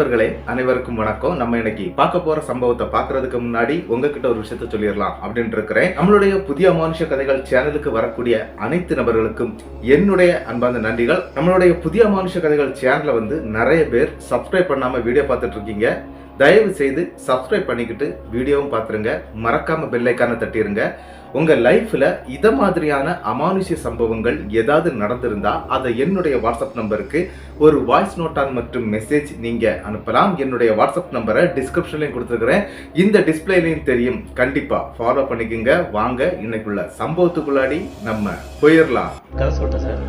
நண்பர்களே அனைவருக்கும் வணக்கம். நம்ம இன்னைக்கு பார்க்க போற சம்பவத்தை பார்க்கறதுக்கு முன்னாடி உங்ககிட்ட ஒரு விஷயத்த சொல்லிடலாம் அப்படின்னு இருக்கிறேன். நம்மளுடைய புதிய அமானுஷ கதைகள் சேனலுக்கு வரக்கூடிய அனைத்து நபர்களுக்கும் என்னுடைய அன்பார்ந்த நன்றிகள். நம்மளுடைய புதிய அமானுஷ கதைகள் சேனலை நிறைய பேர் சப்ஸ்கிரைப் பண்ணாம வீடியோ பார்த்துட்டு இருக்கீங்க. தயவு செய்து சப்ஸ்கிரைப் பண்ணிக்கிட்டு வீடியோவும் பார்த்துருங்க. மறக்காம பெல் ஐக்கானை தட்டிருங்க. உங்க லைஃப்ல இத மாதிரியான அமானுஷ்ய சம்பவங்கள் ஏதாவது நடந்திருந்தா அதை என்னுடைய வாட்ஸ்அப் நம்பருக்கு ஒரு வாய்ஸ் நோட்டான் மற்றும் மெசேஜ் நீங்க அனுப்பலாம். என்னுடைய வாட்ஸ்அப் நம்பரை டிஸ்கிரிப்ஷன்லயும் கொடுத்துருக்கிறேன், இந்த டிஸ்பிளேலையும் தெரியும். கண்டிப்பா ஃபாலோ பண்ணிக்கோங்க. வாங்க இன்னைக்குள்ள சம்பவத்துக்குள்ளாடி நம்ம போயிடலாம். கதை சொல்லிட்டேன் சார்.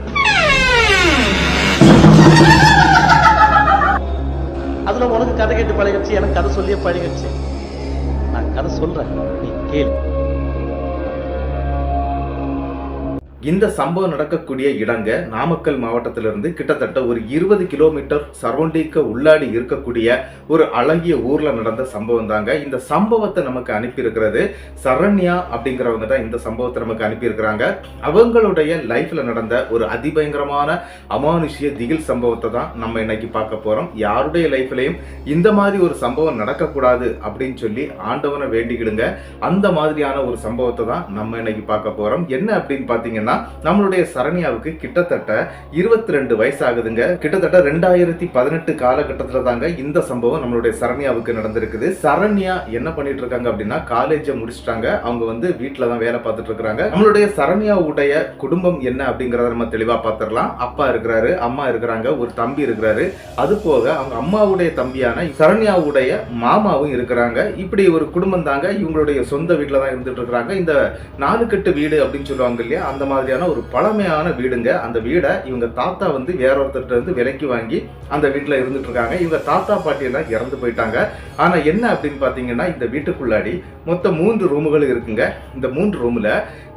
அதுல உனக்கு கதை கேட்டு பழகிடுச்சு, எனக்கு கதை சொல்லியே பழகிடுச்சு. நான் கதை சொல்றேன், நீ கேளு. இந்த சம்பவம் நடக்கக்கூடிய இடங்க நாமக்கல் மாவட்டத்திலிருந்து கிட்டத்தட்ட ஒரு 20 கிலோமீட்டர் சரௌண்டிங்க உள்ளாடி இருக்கக்கூடிய ஒரு அழகிய ஊர்ல நடந்த சம்பவம் தாங்க. இந்த சம்பவத்தை நமக்கு அனுப்பியிருக்கிறது சரண்யா அப்படிங்கிறவங்க தான். இந்த சம்பவத்தை நமக்கு அனுப்பியிருக்கிறாங்க. அவங்களுடைய லைஃப்ல நடந்த ஒரு அதிபயங்கரமான அமானுஷ்ய திகில் சம்பவத்தை தான் நம்ம இன்னைக்கு பார்க்க போறோம். யாருடைய லைஃப்லயும் இந்த மாதிரி ஒரு சம்பவம் நடக்கக்கூடாது அப்படின்னு சொல்லி ஆண்டவனை வேண்டிக்கிடுங்க. அந்த மாதிரியான ஒரு சம்பவத்தை தான் நம்ம இன்னைக்கு பார்க்க போறோம். என்ன அப்படின்னு பாத்தீங்கன்னா, நம்மளுடைய சரண்யாவுக்கு கிட்டத்தட்ட 22 வயசு ஆகுதுங்க. கிட்டத்தட்ட 2018 காலகட்டத்தில் தாங்க இந்த சம்பவம் நம்மளுடைய சரண்யாவுக்கு நடந்திருக்குது. சரண்யா என்ன பண்ணிட்டு இருக்காங்க அப்படின்னா, காலேஜை முடிச்சிட்டாங்க. அவங்க வீட்டுல தான் வேலை பார்த்துட்டு இருக்காங்க. நம்மளுடைய சரண்யாவுடைய குடும்பம் என்ன அப்படிங்கறத நம்ம தெளிவா பார்த்துடலாம். அப்பா இருக்கிறாரு, அம்மா இருக்கிறாங்க, ஒரு தம்பி இருக்கிறாரு. அது போக அவங்க அம்மாவுடைய தம்பியான சரண்யாவுடைய மாமாவும் இருக்கிறாங்க. இப்படி ஒரு குடும்பம் தாங்க. இவங்களுடைய சொந்த வீட்டுல தான் இருந்துட்டு இருக்காங்க. இந்த 4 கட்டு வீடு அப்படின்னு சொல்லுவாங்க இல்லையா, அந்த மாதிரியான ஒரு பழமையான வீடுங்க. அந்த வீடை இவங்க தாத்தா வேற ஒருத்தர் இருந்து விலைக்கு வாங்கி அந்த வீட்டுல இருந்துட்டு இருக்காங்க. இவங்க தாத்தா பாட்டி எல்லாம் இறந்து போயிட்டாங்க. ஆனா என்ன அப்படின்னு பாத்தீங்கன்னா, இந்த வீட்டுக்குள்ளாடி மொத்தம் 3 ரூமுகள் இருக்குங்க. இந்த 3 ரூம்ல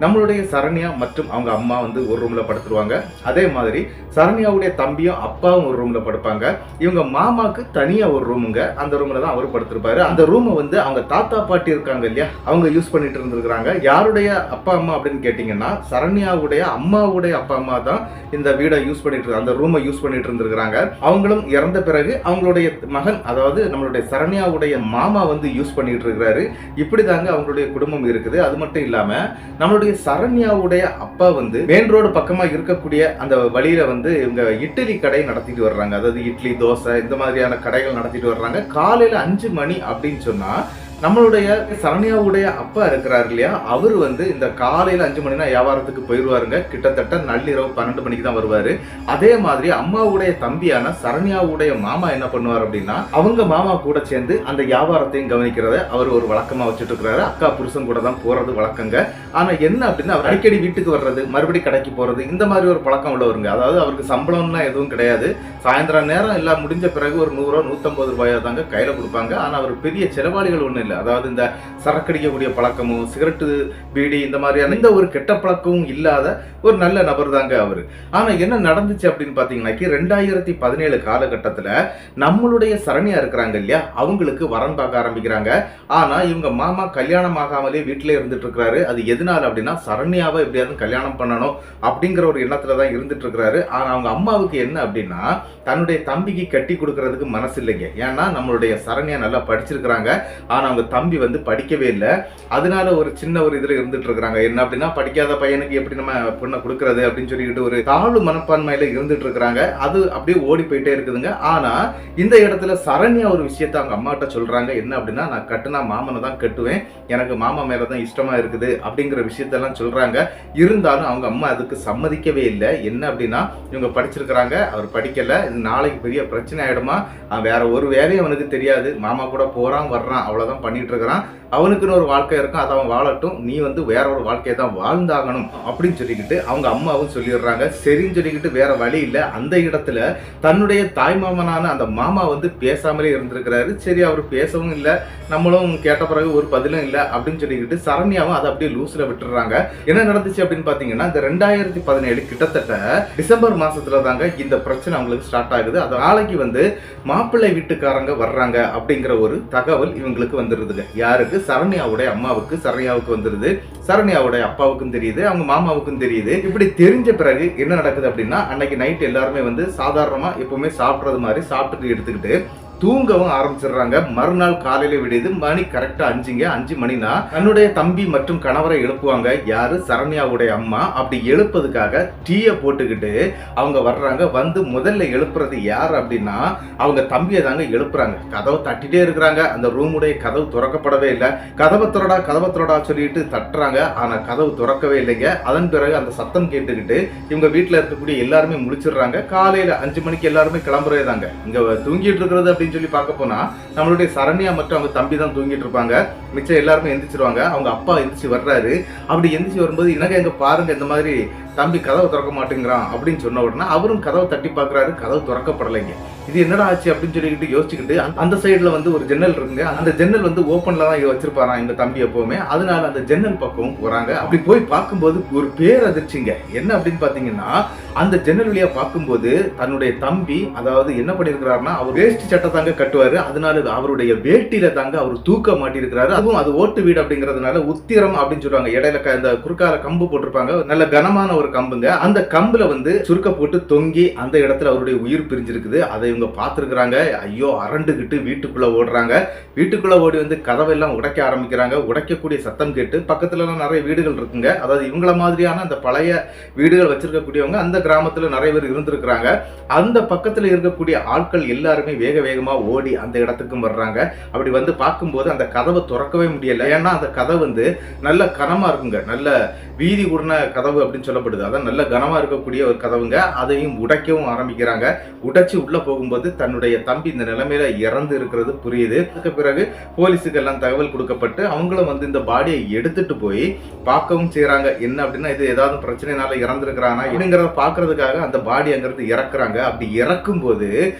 நம்மளுடைய சரண்யா மற்றும் அவங்க அம்மா ஒரு ரூம்ல படுத்துருவாங்க. அதே மாதிரி சரண்யாவுடைய தம்பியும் அப்பாவும் ஒரு ரூம்ல படுப்பாங்க. இவங்க மாமாக்கு தனியா ஒரு ரூமுங்க. அந்த ரூம்ல தான் அவரு படுத்திருப்பாரு. அந்த ரூமை அவங்க தாத்தா பாட்டி இருக்காங்க இல்லையா, அவங்க யூஸ் பண்ணிட்டு இருந்திருக்காங்க. யாருடைய அப்பா அம்மா அப்படின்னு கேட்டீங்கன்னா, சரண்யாவுடைய அம்மாவுடைய அப்பா அம்மா தான் இந்த வீடை யூஸ் பண்ணிட்டு, அந்த ரூமை யூஸ் பண்ணிட்டு இருந்திருக்காங்க. அவங்களும் இறந்த பிறகு அவங்களுடைய மகன், அதாவது நம்மளுடைய சரண்யாவுடைய மாமா யூஸ் பண்ணிட்டு இருக்கிறாரு. இப்படிதாங்க அவங்களுடைய குடும்பம் இருக்குது. அது மட்டும் இல்லாம நம்மளுடைய சரண்யாவுடைய அப்பா மெயின் ரோடு பக்கமா இருக்கக்கூடிய அந்த வழியில இவங்க இட்லி கடை நடத்திட்டு வர்றாங்க. அதாவது இட்லி, தோசை இந்த மாதிரியான கடைகள் நடத்திட்டு வர்றாங்க. காலையில 5 மணி அப்படின்னு சொன்னா நம்மளுடைய சரண்யாவுடைய அப்பா இருக்கிறாரு இல்லையா, அவரு இந்த காலையில 5 மணினா வியாபாரத்துக்கு போயிடுவாருங்க. கிட்டத்தட்ட நள்ளிரவு 12 மணிக்கு தான் வருவாரு. அதே மாதிரி அம்மாவுடைய தம்பியான சரண்யாவுடைய மாமா என்ன பண்ணுவார் அப்படின்னா, அவங்க மாமா கூட சேர்ந்து அந்த வியாபாரத்தையும் கவனிக்கிறத அவர் ஒரு வழக்கமா வச்சுட்டு இருக்கிறாரு. அக்கா புருஷன் கூட தான் போறது வழக்கங்க. ஆனா என்ன அப்படின்னா, அவர் அடிக்கடி வீட்டுக்கு வர்றது, மறுபடியும் கடைக்கு போறது, இந்த மாதிரி ஒரு பழக்கம் உள்ளவருங்க. அதாவது அவருக்கு சம்பளம்லாம் எதுவும் கிடையாது. சாயந்தரம் நேரம் எல்லாம் முடிஞ்ச பிறகு ஒரு 100 150 ரூபாய் தாங்க கையில கொடுப்பாங்க. ஆனா அவர் பெரிய செலவாளிகள் ஒண்ணு இல்லை. அதாவது இந்த சரக்கடிக்கக்கூடிய பழக்கமும், சிகரெட்டு, பீடி இந்த மாதிரியான இந்த ஒரு கெட்ட பழக்கமும் இல்லாத ஒரு நல்ல நபர் தாங்க அவரு. ஆனா என்ன நடந்துச்சு அப்படின்னு பாத்தீங்கன்னா, 2017 காலகட்டத்துல நம்மளுடைய சரண்யா இருக்கிறாங்க இல்லையா, அவங்களுக்கு வரன் பார்க்க ஆரம்பிக்கிறாங்க. ஆனா இவங்க மாமா கல்யாணம் ஆகாமலே வீட்டிலே இருந்துட்டு இருக்கிறாரு. அது எதனால அப்படின்னா, சரண்யாவை எப்படியாவது கல்யாணம் பண்ணணும் அப்படிங்கிற ஒரு எண்ணத்துலதான் இருந்துட்டு இருக்கிறாரு. ஆனா அவங்க அம்மாவுக்கு என்ன அப்படின்னா, தன்னுடைய தம்பிக்கு கட்டி கொடுக்கறதுக்கு மனசு இல்லைங்க. ஏன்னா நம்மளுடைய சரண்யா நல்லா படிச்சிருக்கிறாங்க. ஆனா அவங்க தம்பி படிக்கவே இல்லை. அதனால ஒரு சின்ன ஒரு இதுல இருந்துட்டு இருக்காங்க. என்ன அப்படின்னா, படிக்காத பையனுக்கு எப்படி நம்ம பொண்ணை கொடுக்கறது அப்படின்னு சொல்லிட்டு ஒரு தாழ்வு மனப்பான்மையில இருந்துட்டு இருக்காங்க. அது அப்படியே ஓடி போயிட்டே இருக்குதுங்க. ஆனா இந்த இடத்துல சரண்யா ஒரு விஷயத்த அவங்க அம்மா கிட்ட சொல்றாங்க. என்ன அப்படின்னா, நான் கட்டுனா மாமனை தான் கட்டுவேன், எனக்கு மாமா மேலதான் இஷ்டமா இருக்குது அப்படிங்கிற விஷயத்தெல்லாம் சொல்றாங்க. இருந்தாலும் அவங்க அம்மா அதுக்கு சம்மதிக்கவே இல்லை. என்ன அப்படின்னா, இவங்க படிச்சிருக்கிறாங்க, அவர் படிக்கல, நாளைக்கு பெரிய பிரச்சனை ஆயிடுமா, வேற ஒரு வேலையும் அவனுக்கு தெரியாது, மாமா கூட போறான் வர்றான் அவ்வளவுதான் பண்ணிட்டு இருக்கிறான், அவனுக்குன்னு ஒரு வாழ்க்கை இருக்கும், அதை அவன் வாழட்டும், நீ வேற ஒரு வாழ்க்கையை தான் வாழ்ந்தாகணும் அப்படின்னு சொல்லிக்கிட்டு அவங்க அம்மாவும் சொல்லிடுறாங்க. சரின்னு சொல்லிக்கிட்டு வேற வழி இல்லை. அந்த இடத்துல தன்னுடைய தாய் மாமனான அந்த மாமா பேசாமலே இருந்திருக்கிறாரு. சரி, அவர் பேசவும் இல்லை, நம்மளும் கேட்ட பிறகு ஒரு பதிலும் இல்லை அப்படின்னு சொல்லிக்கிட்டு சரண்யாவும் அதை அப்படியே லூஸ்ல விட்டுறாங்க. என்ன நடந்துச்சு அப்படின்னு பாத்தீங்கன்னா, இந்த 2017 கிட்டத்தட்ட டிசம்பர் மாசத்துல தாங்க இந்த பிரச்சனை அவங்களுக்கு ஸ்டார்ட் ஆகுது. அது நாளைக்கு மாப்பிள்ளை வீட்டுக்காரங்க வர்றாங்க அப்படிங்கிற ஒரு தகவல் இவங்களுக்கு வந்துருதுங்க. யாருக்கு? சரண்யாவுடைய அம்மாவுக்கு, சரண்யாவுக்கு வந்துருது. சரண்யாவுடைய அப்பாவுக்கும் தெரியுது, அவங்க மாமாவுக்கும் தெரியுது. இப்படி தெரிஞ்ச பிறகு என்ன நடக்குது அப்படின்னா, அன்னைக்கு நைட் எல்லாருமே சாதாரணமா எப்பவுமே சாப்பிடுறது மாதிரி சாப்பிட்டு எடுத்துக்கிட்டு தூங்கவும் ஆரம்பிச்சிடுறாங்க. மறுநாள் காலையில விடியுது. மணி கரெக்டா 5 மணினா தன்னுடைய தம்பி மற்றும் கணவரை எழுப்புவாங்க. யாரு? சரண்யாவுடைய அம்மா. அப்படி எழுப்பதுக்காக டீயை போட்டுக்கிட்டு அவங்க வர்றாங்க. வந்து முதல்ல எழுப்புறது யார் அப்படின்னா அவங்க தம்பியை தாங்க எழுப்புறாங்க. கதவை தட்டிட்டே இருக்கிறாங்க. அந்த ரூமுடைய கதவு திறக்கப்படவே இல்லை. கதவை திறடா சொல்லிட்டு தட்டுறாங்க. ஆனா கதவு திறக்கவே இல்லைங்க. அதன் பிறகு அந்த சத்தம் கேட்டுக்கிட்டு இவங்க வீட்டுல இருக்கக்கூடிய எல்லாருமே முழிச்சிடுறாங்க. காலையில 5 மணிக்கு எல்லாருமே கிளம்புறதாங்க. இங்க தூங்கிட்டு இருக்கிறது அப்படின்னு சொல்லி பார்க்க போனா நம்மளுடைய சரண்யா மற்றும் அவங்க தம்பி தான் தூங்கிட்டு இருப்பாங்க. மிச்சம் எல்லாருமே எந்திரிச்சிருவாங்க. அவங்க அப்பா எந்திரிச்சு வர்றாரு. அப்படி எந்திரிச்சு வரும்போது எனக்கு எங்க பாருங்க இந்த மாதிரி தம்பி கதவை திறக்க மாட்டேங்கிறான் அப்படின்னு சொன்ன உடனே அவரும் கதவை தட்டி பார்க்கறாரு. கதவு திறக்கப்படலைங்க. இது என்னடா ஆச்சு அப்படின்னு சொல்லிக்கிட்டு யோசிச்சுக்கிட்டு அந்த சைடுல வந்து ஒரு ஜன்னல் இருக்குங்க. அந்த ஜன்னல் வந்து ஓப்பன்ல தான் வச்சிருப்பாராம் எங்க தம்பி எப்பவுமே. அதனால அந்த ஜன்னல் பக்கம் போறாங்க. அப்படி போய் பார்க்கும்போது ஒரு பேரதிர்ச்சிங்க. என்ன அப்படின்னு பாத்தீங்கன்னா அந்த ஜன்னல் வழியா பார்க்கும்போது தன்னுடைய தம்பி அதாவது என்ன பண்ணிருக்கிறாருன்னா அவர் வேஷ்டி சட்டை தாங்க கட்டுவாரு. அதனால அவருடைய வேட்டியில தாங்க அவர் தூக்க மாட்டிருக்கிறாரு. அதுவும் அது ஓட்டு வீடு அப்படிங்கறதுனால உத்திரம் அப்படின்னு சொல்லுவாங்க. இடையில இந்த குறுக்கால கம்பு போட்டிருப்பாங்க. நல்ல கனமான ஒரு கம்புங்க. அந்த கம்புல வந்து சுருக்க போட்டு தொங்கி அந்த இடத்துல அவருடைய உயிர் பிரிஞ்சிருக்குது. அதை இவங்க பார்த்திருக்கிறாங்க. ஐயோ அரண்டுகிட்டு வீட்டுக்குள்ள ஓடுறாங்க. வீட்டுக்குள்ள ஓடி வந்து கதவெல்லாம் உடைக்க ஆரம்பிக்கிறாங்க. உடைக்கக்கூடிய சத்தம் கேட்டு பக்கத்துல எல்லாம் நிறைய வீடுகள் இருக்குங்க. அதாவது இவங்கள மாதிரியான அந்த பழைய வீடுகள் வச்சிருக்கக்கூடியவங்க அந்த கிராமத்துல நிறைய பேர் இருந்திருக்கிறாங்க. அந்த பக்கத்துல இருக்கக்கூடிய ஆட்கள் எல்லாருமே வேக வேகமா ஓடி அந்த இடத்துக்கும் வர்றாங்க. அப்படி வந்து பார்க்கும்போது அந்த கதவை திறக்கவே முடியல. ஏன்னா அந்த கதவு வந்து நல்ல கனமா இருக்குங்க. நல்ல வீதி கூடின கதவு அப்படின்னு சொல்லப்படுது. அதான் நல்ல கனமா இருக்கக்கூடிய ஒரு கதவுங்க. அதையும் உடைக்கவும் ஆரம்பிக்கிறாங்க. உடைச்சு உள்ள போகும்போது தன்னுடைய தம்பி இந்த நிலைமையில இறந்து இருக்கிறது புரியுது. அதுக்கு பிறகு போலீஸுக்கு எல்லாம் தகவல் கொடுக்கப்பட்டு அவங்களும் வந்து இந்த பாடியை எடுத்துட்டு போய் பார்க்கவும் செய்யறாங்க. என்ன அப்படின்னா இது ஏதாவது பிரச்சனைனால இறந்துருக்கிறானா அப்படிங்கிறத பாக்குறதுக்காக அந்த பாடி அங்கிருந்து இறக்குறாங்க. அப்படி இறக்கும் போது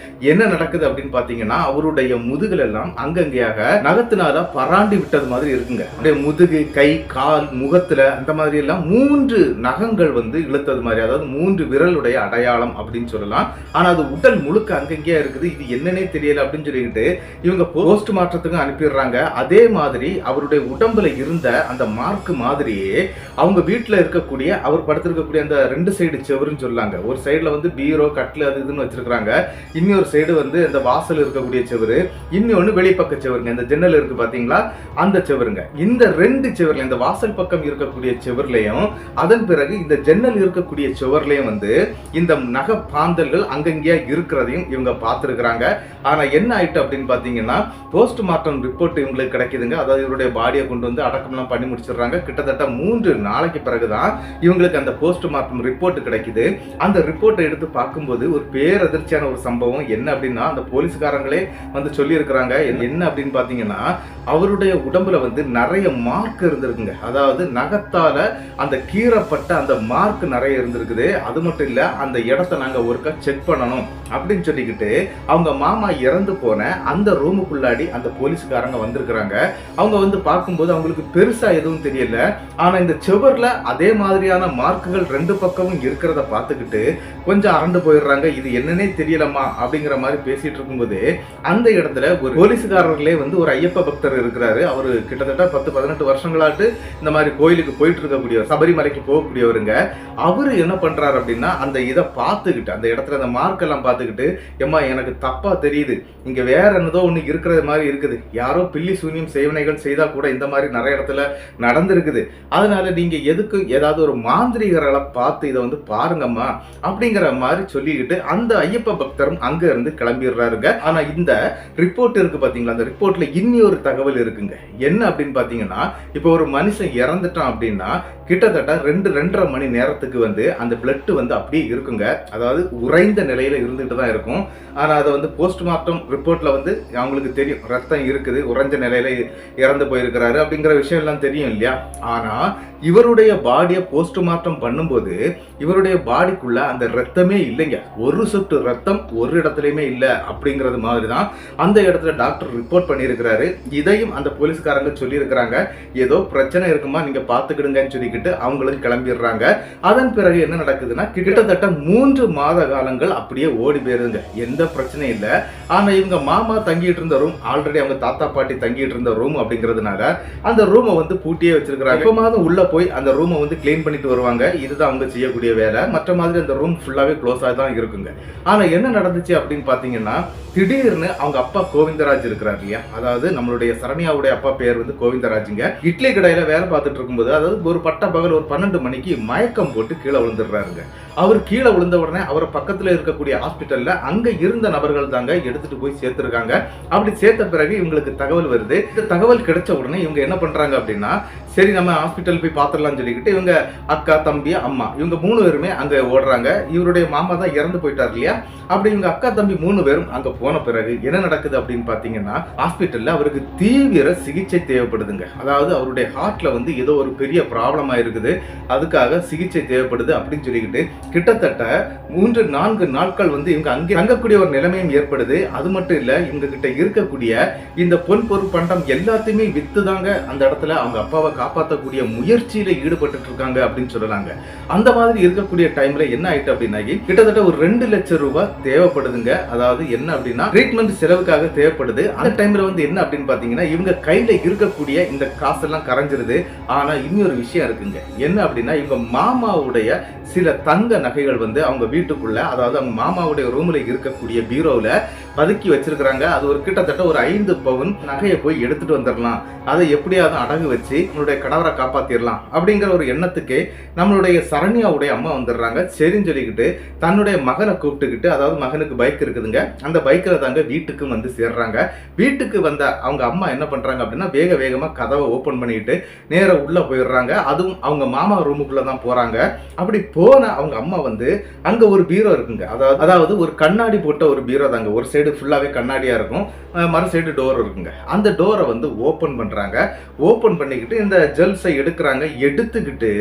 என்ன நடக்குது அப்படின்னு பாத்தீங்கன்னா அவருடைய முதுகுல எல்லாம் அங்கங்கேயாக நகத்தினால பராண்டி விட்டது மாதிரி இருக்குங்க. அப்படியே முதுகு, கை, கால், முகத்துல அந்த மாதிரி எல்லாம் 3 நகங்கள் வந்து இழுத்தது மாதிரி, அதாவது 3 விரலுடைய அடையாளம் அப்படின்னு சொல்லலாம். ஆனா அது உடல் முழுக்க அங்கங்கேயா இருக்குது. இது என்னன்னே தெரியல அப்படின்னு சொல்லிக்கிட்டு இவங்க போஸ்ட் மார்ட்டத்துக்கு அனுப்பிடுறாங்க. அதே மாதிரி அவருடைய உடம்புல இருந்த அந்த மார்க் மாதிரியே அவங்க வீட்டுல இருக்கக்கூடிய அவர் படுத்திருக்கக்கூடிய அந்த 2 சைடு செவருன்னு சொல்லாங்க. ஒரு சைடுல வந்து பீரோ, கட்டில் அது இதுன்னு வச்சிருக்காங்க. இன்னொரு சைடு வந்து இந்த வாசல் இருக்கக்கூடிய செவரு, இன்னொன்னு வெளிப்பக்க செவருங்க. இந்த ஜன்னல் இருக்கு பாத்தீங்களா அந்த செவருங்க. இந்த 2 செவர்ல இந்த வாசல் பக்கம் இருக்கக்கூடிய செவர்லயும் அதன் பிறகு இந்த ஜன்னல் இருக்கக்கூடிய செவர்லயும் வந்து இந்த நகை பாந்தல்கள் அங்கங்கேயா இருக்கிறதையும் இவங்க பார்த்திருக்கிறாங்க. ஆனா என்ன ஆயிட்டு அப்படின்னு பாத்தீங்கன்னா போஸ்ட் மார்ட்டம் ரிப்போர்ட் இவங்களுக்கு கிடைக்குதுங்க. அதாவது இவருடைய பாடியை கொண்டு வந்து அடக்கம்லாம் பண்ணி முடிச்சிடுறாங்க. கிட்டத்தட்ட 3 நாளைக்கு பிறகுதான் இவங்களுக்கு அந்த போஸ்ட் மார்ட்டம் ரிப்போர்ட் கிடைக்குது. அந்த ரிப்போர்ட்டை எடுத்து பார்க்கும்போது ஒரு பேரதிர்ச்சியான ஒரு சம்பவம். என்ன அப்படின்னா அந்த போலீஸ்காரங்களே வந்து சொல்லி இருக்கிறாங்க. என்ன அப்படின்னு பாத்தீங்கன்னா அவருடைய உடம்புல வந்து நிறைய மார்க் இருந்திருக்குங்க. அதாவது நகத்தால அந்த கீறப்பட்ட அந்த மார்க் நிறைய இருந்திருக்குது. அது மட்டும் இல்ல அந்த இடத்தை நாங்க ஒருக்கா செக் பண்ணணும் அப்படின்னு சொல்லிக்கிட்டு அவங்க மாமா இறந்து போன அந்த ரூமுக்குள்ளாடி அந்த போலீஸ்காரங்க வந்திருக்கிறாங்க. அவங்க வந்து பார்க்கும்போது அவங்களுக்கு பெருசா எதுவும் தெரியல. ஆனா இந்த செவர்ல அதே மாதிரியான மார்க்குகள் 2 பக்கமும் இருக்கிறத பார்த்துக்கிட்டு கொஞ்சம் அரண்டு போயிடுறாங்க. இது என்னன்னே தெரியலமா அப்படிங்கிற மாதிரி பேசிட்டு இருக்கும்போது அந்த இடத்துல ஒரு போலீஸ்காரர்களே வந்து ஒரு ஐயப்ப பக்தர் இருக்கிறாரு. அவரு கிட்டத்தட்ட 10-18 வருஷங்களாட்டு இந்த மாதிரி கோயிலுக்கு போயிட்டு இருக்கக்கூடிய சபரிமலைக்கு போகக்கூடியவருங்க. அவரு என்ன பண்றாரு அப்படின்னா அந்த இதை பார்த்துக்கிட்டு அந்த இடத்துல அந்த மார்க் எல்லாம் பார்த்துக்கிட்டு ஏமா எனக்கு தப்பா தெரியுது, இங்க வேற என்னதோ ஒண்ணு இருக்கிறது மாதிரி இருக்குது, யாரோ பில்லி சூனியம் செய்வனைகள் செய்தா கூட இந்த மாதிரி நிறைய இடத்துல நடந்திருக்குது, அதனால நீங்க எதுக்கு ஏதாவது ஒரு மாந்திரிகர்களை பார்த்து இதை வந்து பாருங்கம்மா அப்படிங்கிற மாதிரி சொல்லிக்கிட்டு அந்த ஐயப்ப பக்தரும் அங்க இருந்து கிளம்பிடுறாருங்க. ஆனா இந்த ரிப்போர்ட் இருக்கு பாத்தீங்களா, அந்த ரிப்போர்ட்ல இன்னொரு தகவல் இருக்குங்க. என்ன அப்படின்னு பாத்தீங்கன்னா இப்போ ஒரு மனுஷன் இறந்துட்டான் அப்படின்னா கிட்டத்தட்ட 2-2.5 மணி நேரத்துக்கு வந்து அந்த பிளட் வந்து அப்படியே இருக்குங்க. அதாவது உறைந்த நிலையில இருந்துட்டு தான் இருக்கும். ஆனா அதை வந்து போஸ்ட்மார்ட்டம் ரிப்போர்ட்ல வந்து அவங்களுக்கு தெரியும் ரத்தம் இருக்குது, உறைஞ்ச நிலையில இறந்து போயிருக்கிறாரு அப்படிங்கிற விஷயம் எல்லாம் தெரியும் இல்லையா. ஆனா இவருடைய பாடியை போஸ்ட்மார்ட்டம் பண்ணும்போது இவருடைய பாடிக்குள்ள அந்த ரத்தமே இல்லைங்க. ஒரு சொட்டு ரத்தம் ஒரு இடத்துலயுமே இல்லை அப்படிங்கிறது மாதிரி தான் அந்த இடத்துல டாக்டர் ரிப்போர்ட் பண்ணியிருக்கிறாரு. இதையும் அந்த போலீஸ்காரங்க சொல்லி இருக்கிறாங்க. ஏதோ பிரச்சனை இருக்குமா நீங்க பாத்துக்கிடுங்கன்னு சொல்லி சொல்லிக்கிட்டு அவங்களும் கிளம்பிடுறாங்க. அதன் பிறகு என்ன நடக்குதுன்னா கிட்டத்தட்ட 3 மாத காலங்கள் அப்படியே ஓடி போயிருங்க. எந்த பிரச்சனையும் இல்ல. ஆனா இவங்க மாமா தங்கிட்டு இருந்த ரூம் ஆல்ரெடி அவங்க தாத்தா பாட்டி தங்கிட்டு இருந்த ரூம் அப்படிங்கிறதுனால அந்த ரூமை வந்து பூட்டியே வச்சிருக்காங்க. எப்பமாவது உள்ள போய் அந்த ரூமை வந்து கிளீன் பண்ணிட்டு வருவாங்க. இதுதான் அவங்க செய்யக்கூடிய வேலை. மற்ற மாதிரி அந்த ரூம் ஃபுல்லாவே க்ளோஸா தான் இருக்குங்க. ஆனா என்ன நடந்துச்சு அப்படின்னு பாத்தீங்கன்னா திடீர்னு அவங்க அப்பா கோவிந்தராஜ் இருக்கிறார் இல்லையா, அதாவது நம்மளுடைய சரண்யாவுடைய அப்பா பேர் வந்து கோவிந்தராஜுங்க. இட்லி கடையில வேலை பார்த்துட்டு இருக்கும்போது அதாவது ஒரு பட்ட பகல் ஒரு 12 மணிக்கு மயக்கம் போட்டு கீழே விழுந்துடுறாருங்க. அவர் கீழே விழுந்த உடனே அவர் பக்கத்துல இருக்கக்கூடிய ஹாஸ்பிட்டல்ல அங்க இருந்த நபர்கள் தாங்க எடுத்துட்டு போய் சேர்த்திருக்காங்க. அப்படி சேர்த்த பிறகு இவங்களுக்கு தகவல் வருது. இந்த தகவல் கிடைச்ச உடனே இவங்க என்ன பண்றாங்க அப்படின்னா சரி நம்ம ஹாஸ்பிட்டல் போய் பாத்திரலாம்னு சொல்லிக்கிட்டு இவங்க அக்கா தம்பி அம்மா இவங்க 3 பேருமே அங்க ஓடுறாங்க. இவருடைய மாமா தான் இறந்து போயிட்டார் இல்லையா, அப்படி இவங்க அக்கா தம்பி 3 பேரும் அங்க போன பிறகு என்ன நடக்குது அப்படின்னு பாத்தீங்கன்னா ஹாஸ்பிட்டல்ல அவருக்கு தீவிர சிகிச்சை தேவைப்படுதுங்க. அதாவது அவருடைய ஹார்ட்ல வந்து ஏதோ ஒரு பெரிய ப்ராப்ளமா இருக்குது, அதுக்காக சிகிச்சை தேவைப்படுது அப்படின்னு சொல்லிக்கிட்டு கிட்டத்தட்ட 3-4 நாட்கள் வந்து இவங்க அங்கே தங்கக்கூடிய ஒரு நிலைமையும் ஏற்படுது. அது மட்டும் இல்ல இவங்க கிட்ட இருக்கக்கூடிய இந்த பொன் பொருள் பண்டம் எல்லாத்தையுமே வித்துதாங்க அந்த இடத்துல அவங்க அப்பாவை காப்பாற்றக்கூடிய முயற்சியில ஈடுபட்டு இருக்காங்க அப்படின்னு சொல்லலாங்க. அந்த மாதிரி இருக்கக்கூடிய டைம்ல என்ன ஆயிட்டு அப்படின்னா கிட்டத்தட்ட ஒரு 2 லட்சம் ரூபாய் தேவைப்படுதுங்க. அதாவது என்ன அப்படின்னா ட்ரீட்மெண்ட் செலவுக்காக தேவைப்படுது. அந்த டைம்ல வந்து என்ன அப்படின்னு பாத்தீங்கன்னா இவங்க கையில இருக்கக்கூடிய இந்த காசெல்லாம் கரைஞ்சிருது. ஆனா இன்னொரு விஷயம் இருக்குங்க. என்ன அப்படின்னா இவங்க மாமாவுடைய சில தங்க நகைகள் வந்து அவங்க வீட்டுக்குள்ள அதாவது அவங்க மாமாவுடைய ரூம்ல இருக்கக்கூடிய பீரோல பதுக்கி வச்சிருக்காங்க. அது ஒரு கிட்டத்தட்ட ஒரு 5 பவுன் நகையை போய் எடுத்துட்டு வந்துடலாம், அதை எப்படியாவது அடகு வச்சு நம்மளுடைய கணவரை காப்பாத்திரலாம் அப்படிங்கிற ஒரு எண்ணத்துக்கு நம்மளுடைய சரண்யாவுடைய அம்மா வந்துடுறாங்க. சரின்னு சொல்லிக்கிட்டு தன்னுடைய மகனை கூப்பிட்டுக்கிட்டு, அதாவது மகனுக்கு பைக் இருக்குதுங்க, அந்த பைக்கில் தாங்க வீட்டுக்கு வந்து சேர்றாங்க. வீட்டுக்கு வந்த அவங்க அம்மா என்ன பண்றாங்க அப்படின்னா வேக வேகமா கதவை ஓபன் பண்ணிட்டு நேரா உள்ள போயிடுறாங்க. அதுவும் அவங்க மாமா ரூமுக்குள்ள தான் போறாங்க. அப்படி போன அவங்க அம்மா வந்து அங்க ஒரு பீரோ இருக்குங்க. அதாவது ஒரு கண்ணாடி போட்ட ஒரு பீரோ தாங்க. ஒரு சைடு ஃபுல்லாவே கண்ணாடியா இருக்கும், மறு சைடு டோர் இருக்குங்க. அந்த டோரை வந்து ஓபன் பண்றாங்க. ஓபன் பண்ணிக்கிட்டு இந்த ஜுவல்ஸை எடுக்கிறாங்க. எடுத்துக்கிட்டு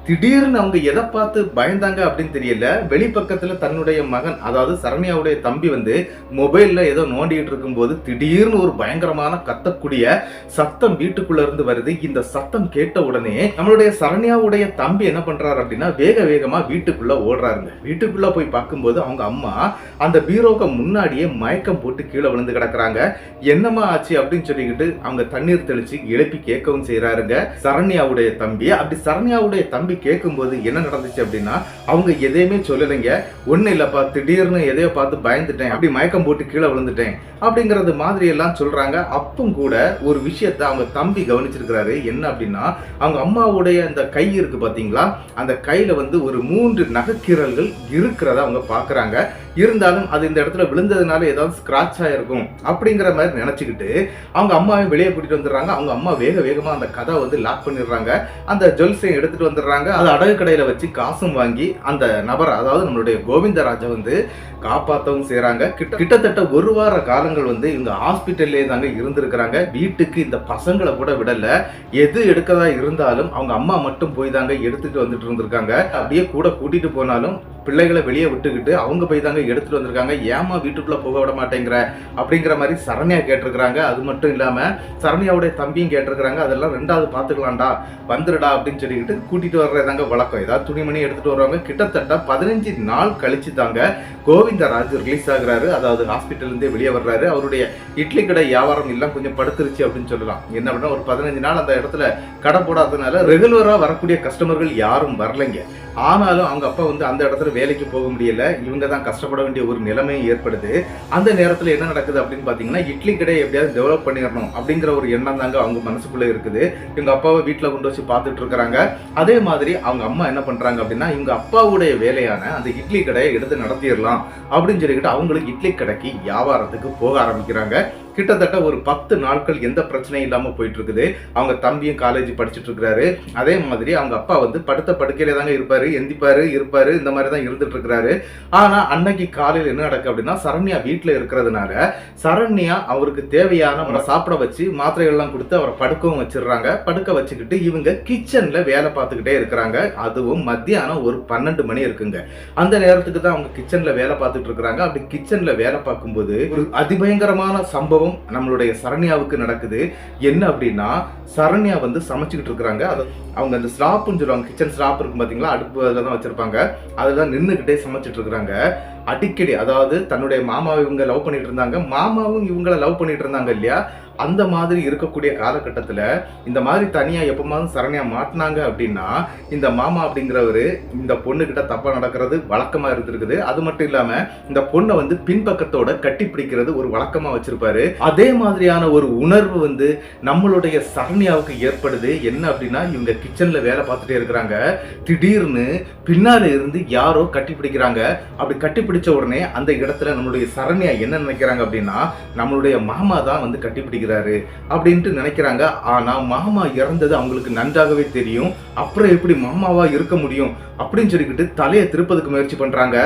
திடீர்னு அவங்க எதை பார்த்து பயந்தாங்க அப்படின்னு தெரியல. வெளிப்பக்கத்துல தன்னுடைய மகன் அதாவது சரண்யாவுடைய தம்பி வந்து மொபைல்ல ஏதோ நோண்டிட்டு இருக்கும் போது திடீர்னு ஒரு பயங்கரமான கத்தக்கூடிய சத்தம் வீட்டுக்குள்ள இருந்து வருது. இந்த சத்தம் கேட்ட உடனே நம்மளுடைய சரண்யாவுடைய தம்பி என்ன பண்றாரு அப்படின்னா வேக வேகமா வீட்டுக்குள்ள ஓடுறாருங்க. வீட்டுக்குள்ள போய் பார்க்கும்போது அவங்க அம்மா அந்த பீரோக்கு முன்னாடியே மயக்கம் போட்டு கீழே விழுந்து கிடக்குறாங்க. என்னமா ஆச்சு அப்படின்னு சொல்லிக்கிட்டு அவங்க தண்ணீர் தெளிச்சு எழுப்பி கேட்கவும் செய்யறாருங்க சரண்யாவுடைய தம்பி. அப்படி சரண்யாவுடைய தம்பி கேட்கும் போது என்ன நடந்துச்சு அப்படின்னா அவங்க எதையுமே சொல்லலைங்க. ஒண்ணு இல்லப்பா, திடீர்னு எதையோ பார்த்து பயந்துட்டேன், அப்படி மயக்கம் போட்டு கீழே விழுந்துட்டேன் அப்படிங்கறது மாதிரி எல்லாம் சொல்றாங்க. அப்பவும் கூட ஒரு விஷயத்த அவங்க தம்பி கவனிச்சிருக்கிறாரு. என்ன அப்படின்னா அவங்க அம்மாவுடைய அந்த கை இருக்கு பாத்தீங்களா, அந்த கையில வந்து ஒரு 3 நகைக்கீரல்கள் இருக்கிறத அவங்க பாக்குறாங்க. இருந்தாலும் அது இந்த இடத்துல விழுந்ததுனால ஏதாவது ஸ்கிராட்ச் ஆயிருக்கும் அப்படிங்கிற மாதிரி நினைச்சுக்கிட்டு அவங்க அம்மாவை வெளியே கூட்டிட்டு வந்துடுறாங்க. அவங்க அம்மா வேக வேகமா அந்த கதை வந்து லாக் பண்ணிடுறாங்க. அந்த ஜுவல்ஸையும் எடுத்துட்டு வந்துடுறாங்க. அது அடகு கடையில வச்சு காசும் வாங்கி அந்த நபர் அதாவது நம்மளுடைய கோவிந்தராஜை வந்து காப்பாற்றவும் செய்யறாங்க. கிட்டத்தட்ட 1 வார காலங்கள் வந்து இவங்க ஹாஸ்பிட்டல்லே தாங்க இருந்திருக்கிறாங்க. வீட்டுக்கு இந்த பசங்களை கூட விடல. எது எடுக்கதா இருந்தாலும் அவங்க அம்மா மட்டும் போய் தாங்க எடுத்துட்டு வந்துட்டு இருந்திருக்காங்க. அப்படியே கூட கூட்டிட்டு போனாலும் பிள்ளைகளை வெளியே விட்டுக்கிட்டு அவங்க போய் தாங்க எடுத்துட்டு வந்திருக்காங்க. ஏமா வீட்டுக்குள்ள போக விட மாட்டேங்கிற அப்படிங்கிற மாதிரி சரண்யா கேட்டிருக்கிறாங்க. அது மட்டும் இல்லாம சரண்யாவுடைய தம்பியும் கேட்டிருக்கிறாங்க. அதெல்லாம் 2வது பாத்துக்கலாம்டா, வந்துருடா அப்படின்னு சொல்லிக்கிட்டு கூட்டிட்டு வர்றதாங்க வழக்கம். ஏதாவது துணிமணி எடுத்துட்டு வருவாங்க. கிட்டத்தட்ட 15 நாள் கழிச்சு தாங்க கோவிந்தராஜ் ரிலீஸ் ஆகுறாரு. அதாவது ஹாஸ்பிட்டல் இருந்தே வெளியே வர்றாரு. அவருடைய இட்லி கடை வியாபாரம் எல்லாம் கொஞ்சம் படுத்துருச்சு அப்படின்னு சொல்லலாம். என்ன அப்படின்னா ஒரு 15 நாள் அந்த இடத்துல கடை போடாததுனால ரெகுலரா வரக்கூடிய கஸ்டமர்கள் யாரும் வரலைங்க. ஆனாலும் அவங்க அப்பா வந்து அந்த இடத்துல வேலைக்கு போக முடியல. இவங்க தான் கஷ்டப்பட வேண்டிய ஒரு நிலைமையும் ஏற்படுது. அந்த நேரத்தில் என்ன நடக்குது அப்படின்னு பார்த்தீங்கன்னா இட்லி கடை எப்படியாவது டெவலப் பண்ணிடணும் அப்படிங்கிற ஒரு எண்ணம் தாங்க அவங்க மனசுக்குள்ள இருக்குது. இவங்க அப்பாவை வீட்டில் கொண்டு வச்சு பார்த்துட்டு இருக்கிறாங்க. அதே மாதிரி அவங்க அம்மா என்ன பண்றாங்க அப்படின்னா இவங்க அப்பாவுடைய வேலையான அந்த இட்லி கடையை எடுத்து நடத்திடலாம் அப்படின்னு சொல்லிக்கிட்டு அவங்களுக்கு இட்லி கடைக்கு வியாபாரத்துக்கு போக ஆரம்பிக்கிறாங்க. கிட்டத்தட்ட ஒரு 10 நாட்கள் எந்த பிரச்சனையும் இல்லாம போயிட்டு இருக்குது. அவங்க தம்பியும் காலேஜ் படிச்சுட்டு இருக்கிறாரு. அதே மாதிரி அவங்க அப்பா வந்து படுத்த படுக்கையில தாங்க இருப்பாரு, எந்திப்பாரு இருப்பாரு, இந்த மாதிரி தான் இருந்துட்டு இருக்கிறாரு. ஆனா அன்னைக்கு காலையில் என்ன நடக்கு அப்படின்னா சரண்யா வீட்டுல இருக்கிறதுனால சரண்யா அவருக்கு தேவையான சாப்பிட வச்சு மாத்திரைகள்லாம் கொடுத்து அவரை படுக்கவும் வச்சிடுறாங்க. படுக்க வச்சுக்கிட்டு இவங்க கிச்சன்ல வேலை பார்த்துக்கிட்டே இருக்கிறாங்க. அதுவும் மத்தியானம் ஒரு 12 மணி இருக்குங்க. அந்த நேரத்துக்கு தான் அவங்க கிச்சன்ல வேலை பார்த்துட்டு இருக்கிறாங்க. அப்படி கிச்சன்ல வேலை பார்க்கும்போது ஒரு அதிபயங்கரமான சம்பவம் சம்பவம் நம்மளுடைய சரண்யாவுக்கு நடக்குது. என்ன அப்படின்னா, சரண்யா வந்து சமைச்சுக்கிட்டு இருக்கிறாங்க. அவங்க அந்த ஸ்லாப்னு சொல்லுவாங்க, கிச்சன் ஸ்லாப் இருக்கும் பார்த்தீங்களா, அடுப்பு அதில் தான் வச்சிருப்பாங்க. அதில் நின்றுக்கிட்டே சமைச்சிட்டு இருக்கிறாங்க. அடிக்கடி, அதாவது தன்னுடைய மாமாவை இவங்க லவ் பண்ணிட்டு இருந்தாங்க, மாமாவும் இவங்களை லவ் பண்ணிட்டு இருந்தாங்க இல்லையா, அந்த மாதிரி இருக்கக்கூடிய காலகட்டத்தில் இந்த மாதிரி தனியாக எப்போமாவது சரண்யா மாட்டினாங்க அப்படின்னா, இந்த மாமா அப்படிங்கிறவர் இந்த பொண்ணுக்கிட்ட தப்பாக நடக்கிறது வழக்கமாக இருந்திருக்குது. அது மட்டும் இல்லாமல் இந்த பொண்ணை வந்து பின்பக்கத்தோட கட்டி பிடிக்கிறது ஒரு வழக்கமாக வச்சிருப்பாரு. அதே மாதிரியான ஒரு உணர்வு வந்து நம்மளுடைய சரண்யாவுக்கு ஏற்படுது. என்ன அப்படின்னா, இவங்க கிச்சனில் வேலை பார்த்துட்டே இருக்கிறாங்க. திடீர்னு பின்னால இருந்து யாரோ கட்டி பிடிக்கிறாங்க. அப்படி கட்டி பிடிச்ச உடனே அந்த இடத்துல நம்மளுடைய சரண்யா என்ன நினைக்கிறாங்க அப்படின்னா, நம்மளுடைய மாமா தான் வந்து கட்டி பிடிக்கிறாரு அப்படின்ட்டு நினைக்கிறாங்க. ஆனா மாமா இறந்தது அவங்களுக்கு நன்றாகவே தெரியும். அப்புறம் எப்படி மாமாவா இருக்க முடியும் அப்படின்னு சொல்லிக்கிட்டு தலையை திருப்பதுக்கு முயற்சி பண்றாங்க.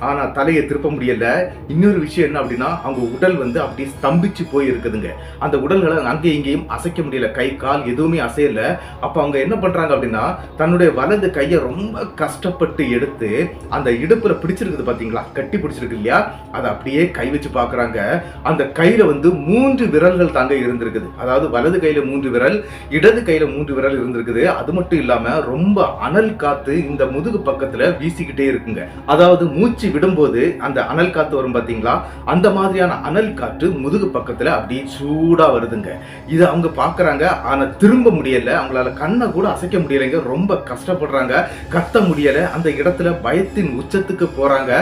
ஆனா தலையை திருப்ப முடியல. இன்னொரு விஷயம் என்ன அப்படின்னா, அவங்க உடல் வந்து அப்படியே ஸ்தம்பிச்சு போய் இருக்குதுங்க. அந்த உடல்களை அங்கேயும் இங்கேயும் அசைக்க முடியல, கை கால் எதுவுமே அசையல. அப்ப அவங்க என்ன பண்றாங்க அப்படின்னா, தன்னுடைய வலது கையை ரொம்ப கஷ்டப்பட்டு எடுத்து அந்த இடுப்புல பிடிச்சிருக்குது பாத்தீங்களா, கட்டி பிடிச்சிருக்கு இல்லையா, அதை அப்படியே கை வச்சு பாக்குறாங்க. அந்த கையில வந்து 3 விரல்கள் தாங்க இருந்திருக்குது. அதாவது வலது கையில 3 விரல், இடது கையில 3 விரல் இருந்திருக்குது. அது மட்டும் இல்லாம ரொம்ப அனல் காத்து இந்த முதுகு பக்கத்துல வீசிக்கிட்டே இருக்குங்க. அதாவது மூச்சு விடும்போது அந்த அனல் காத்து வரும் பாத்தீங்களா, அந்த மாதிரியான அனல் காற்று முதுகு பக்கத்துல அப்படியே சூடா வருதுங்க. இதை அவங்க பாக்குறாங்க. ஆனா திரும்ப முடியல, அவங்களால கண்ணை கூட அசைக்க முடியலைங்க. ரொம்ப கஷ்டப்படுறாங்க, கத்த முடியல. அந்த இடத்துல பயத்தின் உச்சத்துக்கு போறாங்க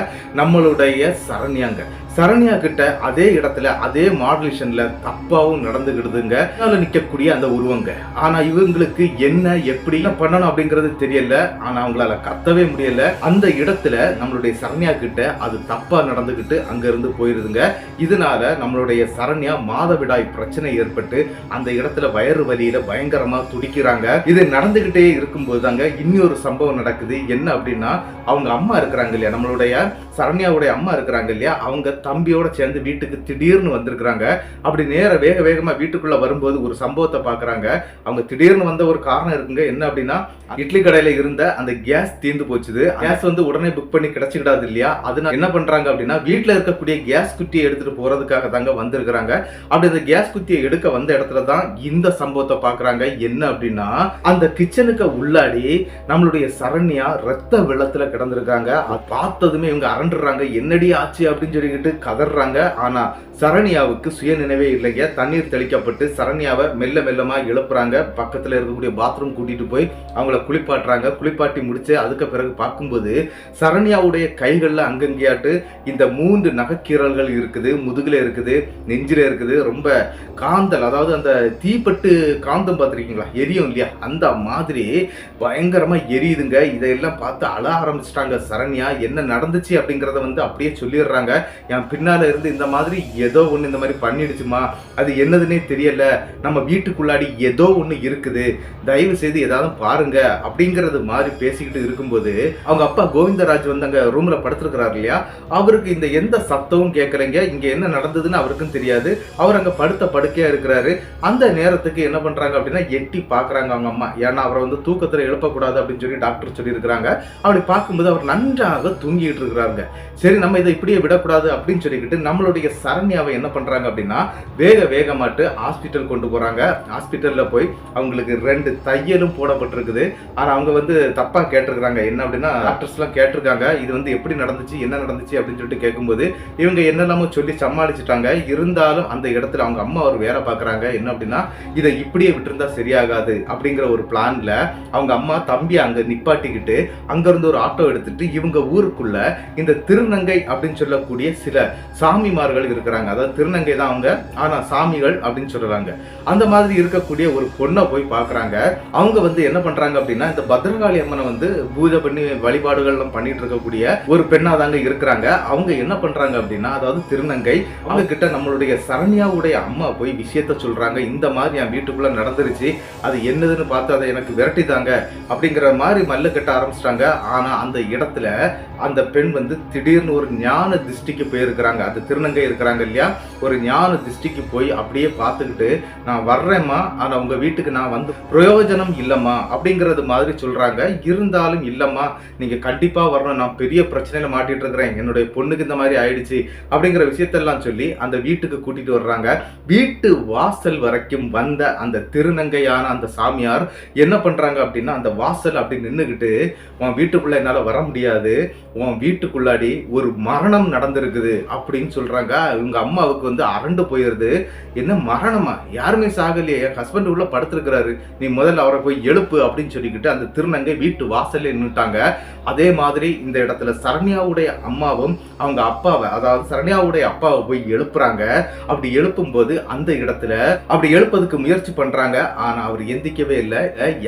நம்மளுடைய சரண்யாங்க. சரண்யா கிட்ட அதே இடத்துல அதே மாடுலேஷன்ல தப்பாவும் நடந்துக்கிடுதுங்க. நிக்கக்கூடிய அந்த உருவங்க. ஆனா இவங்களுக்கு என்ன எப்படி பண்ணணும் அப்படிங்கிறது தெரியல. ஆனா அவங்களால கத்தவே முடியல. அந்த இடத்துல நம்மளுடைய சரண்யா கிட்ட அது தப்பா நடந்துகிட்டு அங்க இருந்து போயிருதுங்க. இதனால நம்மளுடைய சரண்யா மாதவிடாய் பிரச்சனை ஏற்பட்டு அந்த இடத்துல வயிறு வலியில பயங்கரமா துடிக்கிறாங்க. இது நடந்துகிட்டே இருக்கும்போது தாங்க இன்னொரு சம்பவம் நடக்குது. என்ன அப்படின்னா, அவங்க அம்மா இருக்கிறாங்க இல்லையா, நம்மளுடைய சரண்யாவுடைய அம்மா இருக்கிறாங்க இல்லையா, அவங்க தம்பியோட சேர்ந்து வீட்டுக்கு திடீர்னு வந்திருக்கிறாங்க. அப்படி நேர வேக வேகமா வீட்டுக்குள்ள வரும்போது ஒரு சம்பவத்தை பாக்குறாங்க. அவங்க திடீர்னு வந்த ஒரு காரணம் இருக்குங்க. என்ன அப்படின்னா, இட்லி கடையில இருந்த அந்த கேஸ் தீர்ந்து போச்சுது. கேஸ் வந்து உடனே புக் பண்ணி கிடைச்சிடாது இல்லையா, அதனால என்ன பண்றாங்க அப்படின்னா, வீட்டுல இருக்கக்கூடிய கேஸ் குட்டியை எடுத்துட்டு போறதுக்காக தாங்க வந்திருக்கிறாங்க. அப்படி அந்த கேஸ் குட்டியை எடுக்க வந்த இடத்துல தான் இந்த சம்பவத்தை பாக்குறாங்க. என்ன அப்படின்னா, அந்த கிச்சனுக்கு உள்ளாடி நம்மளுடைய சரண்யா ரத்த வெள்ளத்துல கிடந்திருக்காங்க. பார்த்ததுமே இவங்க அரண்டுறாங்க. என்னடி ஆச்சு அப்படின்னு சொல்லிக்கிட்டு கதறாங்க. ஆனா சரண்யாவுக்கு சுய நினைவே இல்லைங்க. தண்ணீர் தெளிக்கப்பட்டு சரண்யாவை மெல்ல மெல்லமா எழுப்புறாங்க. பக்கத்துல இருக்கக்கூடிய பாத்ரூம் கூட்டிட்டு போய் அவங்கள குளிப்பாட்டுறாங்க. குளிப்பாட்டி முடிச்சு அதுக்கு பிறகு பார்க்கும்போது சரண்யாவுடைய கைகள்ல அங்கங்கேயாட்டு இந்த 3 நகைக்கீரல்கள் இருக்குது, முதுகுல இருக்குது, நெஞ்சில இருக்குது. ரொம்ப காந்தல், அதாவது அந்த தீப்பட்டு காந்தம் பார்த்துருக்கீங்களா, எரியும் இல்லையா, அந்த மாதிரி பயங்கரமா எரியுதுங்க. இதையெல்லாம் பார்த்து அழ ஆரம்பிச்சிட்டாங்க சரண்யா. என்ன நடந்துச்சு அப்படிங்கிறத வந்து அப்படியே சொல்லிடுறாங்க. என் பின்னால இருந்து இந்த மாதிரி ஏதோ ஒன்று இந்த மாதிரி பண்ணிடுச்சுமா, அது என்னதுன்னே தெரியல, நம்ம வீட்டுக்குள்ளாடி ஏதோ ஒன்று இருக்குது, தயவு செய்து ஏதாவது பாருங்க அப்படிங்கிறது மாதிரி பேசிக்கிட்டு இருக்கும்போது அவங்க அப்பா கோவிந்தராஜ் வந்து அங்க ரூம்ல படுத்திருக்கிறாரு இல்லையா, அவருக்கு இந்த எந்த சத்தமும் கேட்கலைங்க. இங்க என்ன நடந்ததுன்னு அவருக்கும் தெரியாது. அவர் அங்க படுத்த படுக்கையா இருக்கிறாரு. அந்த நேரத்துக்கு என்ன பண்றாங்க அப்படின்னா, எட்டி பாக்குறாங்க அவங்க அம்மா. ஏன்னா அவரை வந்து தூக்கத்துல எழுப்பக்கூடாது அப்படின்னு சொல்லி டாக்டர் சொல்லி இருக்கிறாங்க. அப்படி பார்க்கும்போது அவர் நன்றாக தூங்கிட்டு இருக்கிறாங்க. சரி, நம்ம இதை இப்படியே விடக்கூடாது அப்படின்னு சொல்லிக்கிட்டு நம்மளுடைய சரண்யாவை என்ன பண்றாங்க அப்படின்னா, வேகமாட்டு ஹாஸ்பிட்டல் கொண்டு போறாங்க. ஹாஸ்பிட்டல்ல போய் அவங்களுக்கு 2 தையலும் போடப்பட்டிருக்குது. ஆனா அவங்க வந்து தப்பா கேட்டிருக்காங்க. என்ன அப்படின்னா, டாக்டர்ஸ் எல்லாம் கேட்டிருக்காங்க, இது வந்து எப்படி நடந்துச்சு, என்ன நடந்துச்சு அப்படின்னு சொல்லிட்டு கேட்கும்போது இவங்க என்னெல்லாமோ சொல்லி சமாளிச்சுட்டாங்க. இருந்தாலும் அந்த இடத்துல அவங்க அம்மா ஒரு வேலை பார்க்குறாங்க. என்ன அப்படின்னா, இதை இப்படியே விட்டுருந்தா சரியாகாது அப்படிங்கிற ஒரு பிளான்ல அவங்க அம்மா தம்பி அங்க நிப்பாட்டிக்கிட்டு அங்க இருந்து ஒரு ஆட்டோ எடுத்துட்டு இவங்க ஊருக்குள்ள இந்த திருநங்கை அப்படின்னு சொல்லக்கூடிய சில சாமிமார்கள் இருக்கிறாங்க. அதாவது திருநங்கை தான் அவங்க, ஆனா சாமிகள் அப்படின்னு சொல்றாங்க. அந்த மாதிரி இருக்கக்கூடிய ஒரு பொண்ணை போய் பாக்குறாங்க. அவங்க வந்து என்ன பண்றாங்க அப்படின்னா, இந்த பத்ரகாளி அம்மனை வந்து பூஜை பண்ணி வழிபாடுகள் எல்லாம் பண்ணிட்டு இருக்கக்கூடிய ஒரு பெண்ணா தாங்க இருக்கிறாங்க. அவங்க என்ன பண்றாங்க அப்படின்னா, அதாவது திருநங்கை, அவங்க கிட்ட நம்மளுடைய சரண்யாவுடைய அம்மா போய் விஷயத்த சொல்றாங்க. இந்த மாதிரி என் வீட்டுக்குள்ள நடந்துருச்சு, அது என்னதுன்னு பார்த்து அதை எனக்கு விரட்டிதாங்க அப்படிங்கிற மாதிரி மல்லு கட்ட ஆரம்பிச்சிட்டாங்க. ஆனா அந்த இடத்துல அந்த பெண் வந்து திடீர்னு ஒரு ஞான திருஷ்டிக்கு போய் போயிருக்கிறாங்க. அந்த திருநங்கை இருக்கிறாங்க இல்லையா, ஒரு ஞான திருஷ்டிக்கு போய் அப்படியே பார்த்துக்கிட்டு நான் வர்றேம்மா, ஆனா உங்க வீட்டுக்கு நான் வந்து பிரயோஜனம் இல்லம்மா அப்படிங்கறது மாதிரி சொல்றாங்க. இருந்தாலும் இல்லம்மா நீங்க கண்டிப்பா வரணும், நான் பெரிய பிரச்சனையில மாட்டிட்டு இருக்கிறேன், என்னுடைய பொண்ணுக்கு இந்த மாதிரி ஆயிடுச்சு அப்படிங்கிற விஷயத்தெல்லாம் சொல்லி அந்த வீட்டுக்கு கூட்டிட்டு வர்றாங்க. வீட்டு வாசல் வரைக்கும் வந்த அந்த திருநங்கையான அந்த சாமியார் என்ன பண்றாங்க அப்படின்னா, அந்த வாசல் அப்படி நின்னுகிட்டு, உன் வீட்டுக்குள்ள என்னால வர முடியாது, உன் வீட்டுக்குள்ளாடி ஒரு மரணம் நடந்திருக்குது அப்படின்னு சொல்றாங்க. இவங்க அம்மாவுக்கு வந்து அரண்டு போயிருது. என்ன மரணமா? யாருமே சாகலையே, என் ஹஸ்பண்ட் உள்ள படுத்திருக்கிறாரு, நீ முதல்ல அவரை போய் எழுப்பு அப்படின்னு சொல்லிக்கிட்டு அந்த திருநங்கை வீட்டு வாசல்ல நின்னுட்டாங்க. அதே மாதிரி இந்த இடத்துல சரண்யாவுடைய அம்மாவும் அவங்க அப்பாவை, அதாவது சரண்யாவுடைய அப்பாவை போய் எழுப்புறாங்க. அப்படி எழுப்பும் போது அந்த இடத்துல அப்படி எழுப்பதுக்கு முயற்சி பண்றாங்க. ஆனா அவர் எந்திக்கவே இல்லை.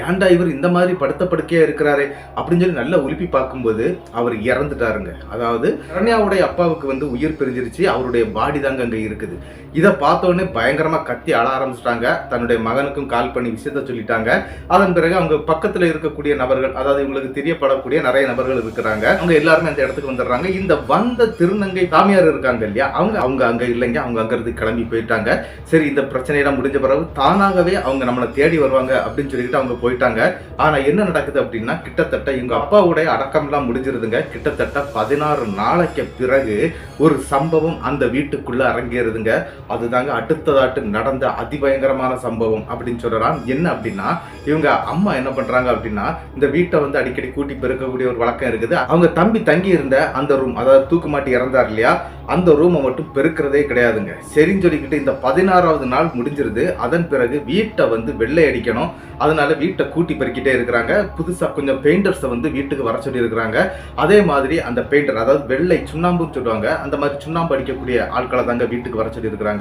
ஏன்டா இவர் இந்த மாதிரி படுத்த படுக்கையா இருக்கிறாரு அப்படின்னு சொல்லி நல்லா உலுப்பி பார்க்கும்போது அவர் இறந்துட்டாருங்க. அதாவது சரண்யாவுடைய அப்பாவுக்கு வந்து உயிர் பிரிஞ்சிருச்சு, அவருடைய பாடி தாங்க அங்க இருக்குது. இதை பார்த்த உடனே பயங்கரமா கத்தி அழ ஆரம்பிச்சிட்டாங்க. தன்னுடைய மகனுக்கும் கால் பண்ணி விஷயத்த சொல்லிட்டாங்க. அதன் பிறகு அவங்க பக்கத்துல இருக்கக்கூடிய நபர்கள், அதாவது இவங்களுக்கு தெரியப்படக்கூடிய நிறைய நபர்கள் இருக்கிறாங்க, அவங்க எல்லாருமே அந்த இடத்துக்கு வந்துடுறாங்க. இந்த வந்த திருநங்கை சாமியார் இருக்காங்க இல்லையா, அவங்க அங்க இல்லைங்க, அவங்க அங்க இருந்து கிளம்பி போயிட்டாங்க. சரி, இந்த பிரச்சனையெல்லாம் முடிஞ்ச பிறகு தானாகவே அவங்க நம்மளை தேடி வருவாங்க அப்படின்னு சொல்லிட்டு அவங்க போயிட்டாங்க. ஆனா என்ன நடக்குது அப்படின்னா, கிட்டத்தட்ட இவங்க அப்பாவுடைய அடக்கம்லாம் முடிஞ்சிருதுங்க. கிட்டத்தட்ட 16 நாளைக்கு பிறகு ஒரு சம்பவம் அந்த வீட்டுக்குள்ள அரங்கேறுதுங்க. அதுதாங்க அடுத்ததாட்டு நடந்த அதிபயங்கரமான சம்பவம் அப்படின்னு சொல்லலாம். என்ன அப்படின்னா, இவங்க அம்மா என்ன பண்றாங்க அப்படின்னா, இந்த வீட்டை வந்து அடிக்கடி கூட்டி பெருக்கக்கூடிய ஒரு வழக்கம் இருக்குது. அவங்க தம்பி தங்கி இருந்த அந்த ரூம், அதாவது தூக்கு மாட்டி இறந்தார் இல்லையா, அந்த ரூமை மட்டும் பெருக்கிறதே கிடையாதுங்க. சரின்னு சொல்லிக்கிட்டு இந்த 16வது நாள் முடிஞ்சிருது. அதன் பிறகு வீட்டை வந்து வெள்ளை அடிக்கணும், அதனால வீட்டை கூட்டி பெருக்கிட்டே இருக்கிறாங்க. புதுசா கொஞ்சம் பெயிண்டர்ஸை வந்து வீட்டுக்கு வர சொல்லி இருக்கிறாங்க. அதே மாதிரி அந்த பெயிண்டர், அதாவது வெள்ளை சுண்ணாம்புன்னு சொல்லுவாங்க, அந்த மாதிரி சுண்ணாம்பு அடிக்கக்கூடிய ஆட்களை தாங்க வீட்டுக்கு வர சொல்லி இருக்கிறாங்க.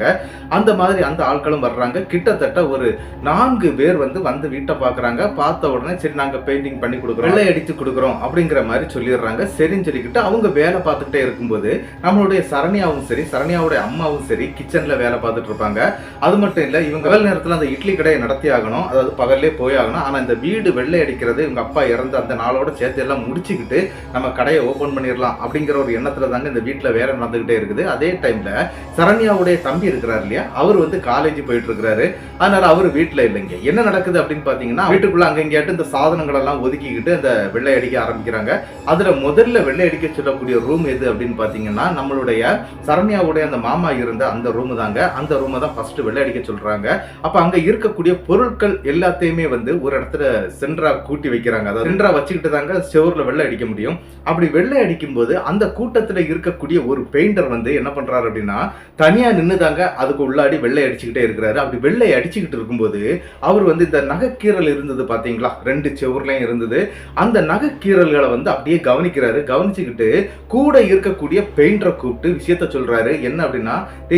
அந்த மாதிரி அந்த ஆட்களும் வர்றாங்க. கிட்டத்தட்ட ஒரு 4 பேர் வந்து வீட்டை பாக்குறாங்க. பார்த்த உடனே சரி நாங்க பெயிண்டிங் பண்ணி கொடுக்குறோம், வெள்ளை அடித்து கொடுக்குறோம் அப்படிங்கிற மாதிரி சொல்லிடுறாங்க. சரின்னு சொல்லிக்கிட்டு அவங்க வேலை பார்த்துக்கிட்டே இருக்கும்போது நம்மளுடைய சரண்யாவும் சரி, சரண்யாவுடைய அம்மாவும் சரி கிச்சன்ல வேலை பார்த்துட்டு இருப்பாங்க. அது மட்டும் இல்ல, இவங்க பகல் நேரத்துல அந்த இட்லி கடையை நடத்தி ஆகணும், அதாவது பகல்லே போய் ஆகணும். ஆனா இந்த வீடு வெள்ளை அடிக்கிறது இவங்க அப்பா இறந்து அந்த நாளோட சேர்த்து எல்லாம் முடிச்சுக்கிட்டு நம்ம கடையை ஓபன் பண்ணிடலாம் அப்படிங்கிற ஒரு எண்ணத்துல தாங்க இந்த வீட்டுல வேலை நடந்துகிட்டே இருக்குது. அதே டைம்ல சரண்யாவுடைய தம்பி இருக்கிறார் இல்லையா, அவர் வந்து காலேஜ் போயிட்டு இருக்கிறாரு. அதனால அவர் வீட்டுல இல்லைங்க. என்ன நடக்குது அப்படின்னு பாத்தீங்கன்னா, வீட்டுக்குள்ள அங்கேயாட்டு இந்த சாதனங்கள் எல்லாம் ஒதுக்கிக்கிட்டு அந்த வெள்ளை அடிக்க ஆரம்பிக்கிறாங்க. அதுல முதல்ல வெள்ளை அடிக்க சொல்லக்கூடிய ரூம் எது அப்படின்னு பாத்தீங்கன்னா, நம்மளுடைய சரண்யாவுடைய அந்த மாமா இருந்த அந்த ரூம் தாங்க. அந்த ரூமை தான் ஃபர்ஸ்ட் வெள்ளை அடிக்க சொல்றாங்க. அப்ப அங்க இருக்கக்கூடிய பொருட்கள் எல்லாத்தையுமே வந்து ஒரு இடத்துல சென்ட்ரா கூட்டி வைக்கிறாங்க. அதாவது சென்ட்ரா வச்சுக்கிட்டு தாங்க செவர்ல வெள்ளை அடிக்க முடியும். அப்படி வெள்ளை அடிக்கும் போது அந்த கூட்டத்துல இருக்கக்கூடிய ஒரு பெயிண்டர் வந்து என்ன பண்றாரு அப்படின்னா, தனியா நின்று தாங்க அதுக்கு உள்ளாடி வெள்ளை அடிச்சுக்கிட்டே இருக்கிறாரு. அப்படி வெள்ளை அடிச்சுக்கிட்டு இருக்கும்போது அவர் வந்து இந்த நகைக்கீரல் இருந்தது பாத்தீங்களா, 2 செவர்லயும் இருந்தது, அந்த நகைக்கீரல்களை வந்து அப்படியே கவனிக்கிறாரு. கவனிச்சுக்கிட்டு கூட இருக்கக்கூடிய பெயிண்டரை கூப்பிட்டு விஷயத்த சொல்றாரு. என்ன அப்படின்னா,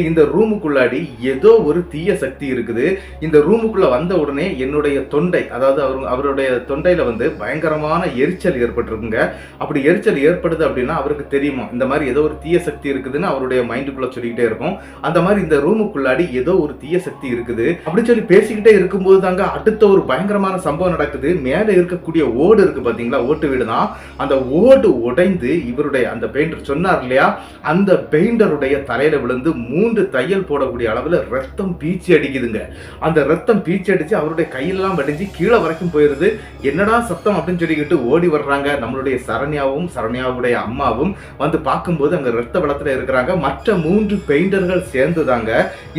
இந்த ரூமுக்குள்ளாடி ஏதோ ஒரு தீய சக்தி இருக்குது, இந்த ரூமுக்குள்ள வந்த உடனே என்னுடைய தொண்டை, அதாவது அவருடைய தொண்டையில வந்து பயங்கரமான எரிச்சல் ஏற்பட்டிருக்குங்க. அப்படி எரிச்சல் ஏற்படுது அப்படின்னா அவருக்கு தெரியுமா இந்த மாதிரி ஏதோ ஒரு தீய சக்தி இருக்குதுன்னு அவருடைய மைண்டுக்குள்ள சொல்லிக்கிட்டே இருக்கும். அந்த மாதிரி இந்த ரூமுக்குள்ளாடி ஏதோ ஒரு தீய சக்தி இருக்குது அப்படின்னு சொல்லி பேசிக்கிட்டே இருக்கும்போது தாங்க அடுத்த ஒரு பயங்கரமான சம்பவம் நடக்குது. மேலே இருக்கக்கூடிய ஓடு இருக்கு பாத்தீங்களா, ஓட்டு வீடு தான், அந்த ஓடு உடைந்து இவருடைய அந்த பெயிண்டர் சொன்னார் இல்லையா, அந்த பெயிண்டருடைய தலையில விழுந்து 3 தையல் போடக்கூடிய அளவுல ரத்தம் பீச்சி அடிக்குதுங்க. அந்த ரத்தம் பீச்சி அடிச்சு அவருடைய கையெல்லாம் வடிஞ்சு கீழே வரைக்கும் போயிருது. என்னடா சத்தம் அப்படின்னு சொல்லிக்கிட்டு ஓடி வர்றாங்க. நம்மளுடைய சரண்யாவும் சரண்யாவுடைய அம்மாவும் வந்து பார்க்கும்போது அங்க ரத்த வெள்ளத்துல இருக்கிறாங்க. மற்ற 3 பெயிண்டர்கள் சேர்ந்து தாங்க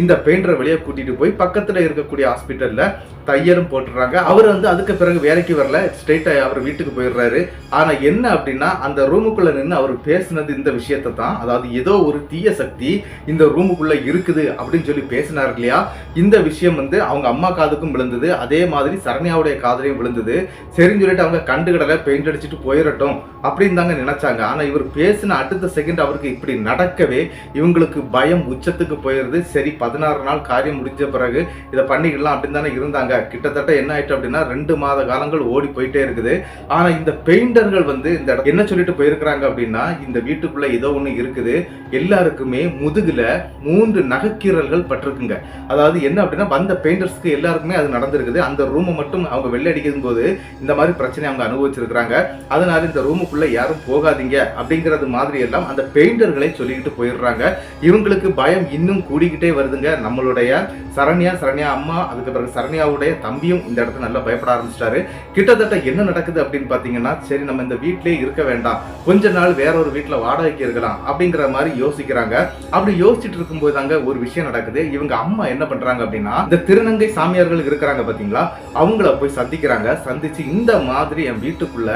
இந்த பெயிண்டரை வெளியே கூட்டிட்டு போய் பக்கத்துல இருக்கக்கூடிய ஹாஸ்பிட்டல்ல தையலும் போட்டுறாங்க. அவர் வந்து அதுக்கு பிறகு வேலைக்கு வரல, ஸ்ட்ரெயிட்டா அவர் வீட்டுக்கு போயிடுறாரு. ஆனா என்ன அப்படின்னா, அந்த ரூமுக்குள்ள நின்று அவர் பேசினது இந்த விஷயத்தை தான், அதாவது ஏதோ ஒரு தீய சக்தி இந்த ரூமுக்குள்ள இருக்குது அப்படின்னு சொல்லி பேசினார் இல்லையா, இந்த விஷயம் வந்து அவங்க அம்மா காதுக்கும் விழுந்தது, அதே மாதிரி சரண்யாவுடைய காதலையும் விழுந்தது. சரின்னு சொல்லிட்டு அவங்க கண்டுகிடல, பெயிண்ட் அடிச்சுட்டு போயிடட்டும் அப்படின்னு தாங்க நினைச்சாங்க. ஆனா இவர் பேசின அடுத்த செகண்ட் அவருக்கு இப்படி நடக்கவே இவங்களுக்கு பயம் உச்சத்துக்கு போயிருது. சரி 16 நாள் காரியம் முடிஞ்ச பிறகு இதை பண்ணிக்கலாம் அப்படின்னு தானே இருந்தாங்க. கிட்டத்தட்ட என்ன ஆயிட்டு அப்படின்னா 2 மாத காலங்கள் ஓடி போயிட்டே இருக்குது. ஆனா இந்த பெயிண்டர்கள் வந்து இந்த என்ன சொல்லிட்டு போயிருக்கிறாங்க அப்படின்னா, இந்த வீட்டுக்குள்ள ஏதோ ஒண்ணு இருக்குது, எல்லாருக்குமே முதுகுல 3 நகைக்கீரல்கள் பட்டிருக்குங்க. அதாவது என்ன அப்படின்னா, வந்த பெயிண்டர்ஸ்க்கு எல்லாருக்குமே அது நடந்திருக்குது. அந்த ரூமை மட்டும் அவங்க வெள்ளை அடிக்கும் போது இந்த மாதிரி பிரச்சனை அவங்க அனுபவிச்சிருக்கிறாங்க. அதனால இந்த ரூமுக்குள்ள யாரும் போகாதீங்க அப்படிங்கிறது மாதிரி எல்லாம் அந்த பெயிண்டர்களை விஷயங்களை சொல்லிக்கிட்டு போயிடுறாங்க. இவங்களுக்கு பயம் இன்னும் கூடிக்கிட்டே வருதுங்க. நம்மளுடைய சரண்யா அம்மா, அதுக்கு பிறகு சரண்யாவுடைய தம்பியும் இந்த இடத்துல நல்லா பயப்பட ஆரம்பிச்சிட்டாரு. கிட்டத்தட்ட என்ன நடக்குது அப்படின்னு பாத்தீங்கன்னா, சரி நம்ம இந்த வீட்டிலே இருக்க வேண்டாம், கொஞ்ச நாள் வேற ஒரு வீட்டுல வாடகைக்கு இருக்கலாம் அப்படிங்கிற மாதிரி யோசிக்கிறாங்க. அப்படி யோசிச்சுட்டு இருக்கும்போது தாங்க ஒரு விஷயம் நடக்குது. இவங்க அம்மா என்ன பண்றாங்க அப்படின்னா, இந்த திருநங்கை சாமியார்கள் இருக்கிறாங்க பாத்தீங்களா, அவங்கள போய் சந்திக்கிறாங்க. சந்திச்சு இந்த மாதிரி என் வீட்டுக்குள்ள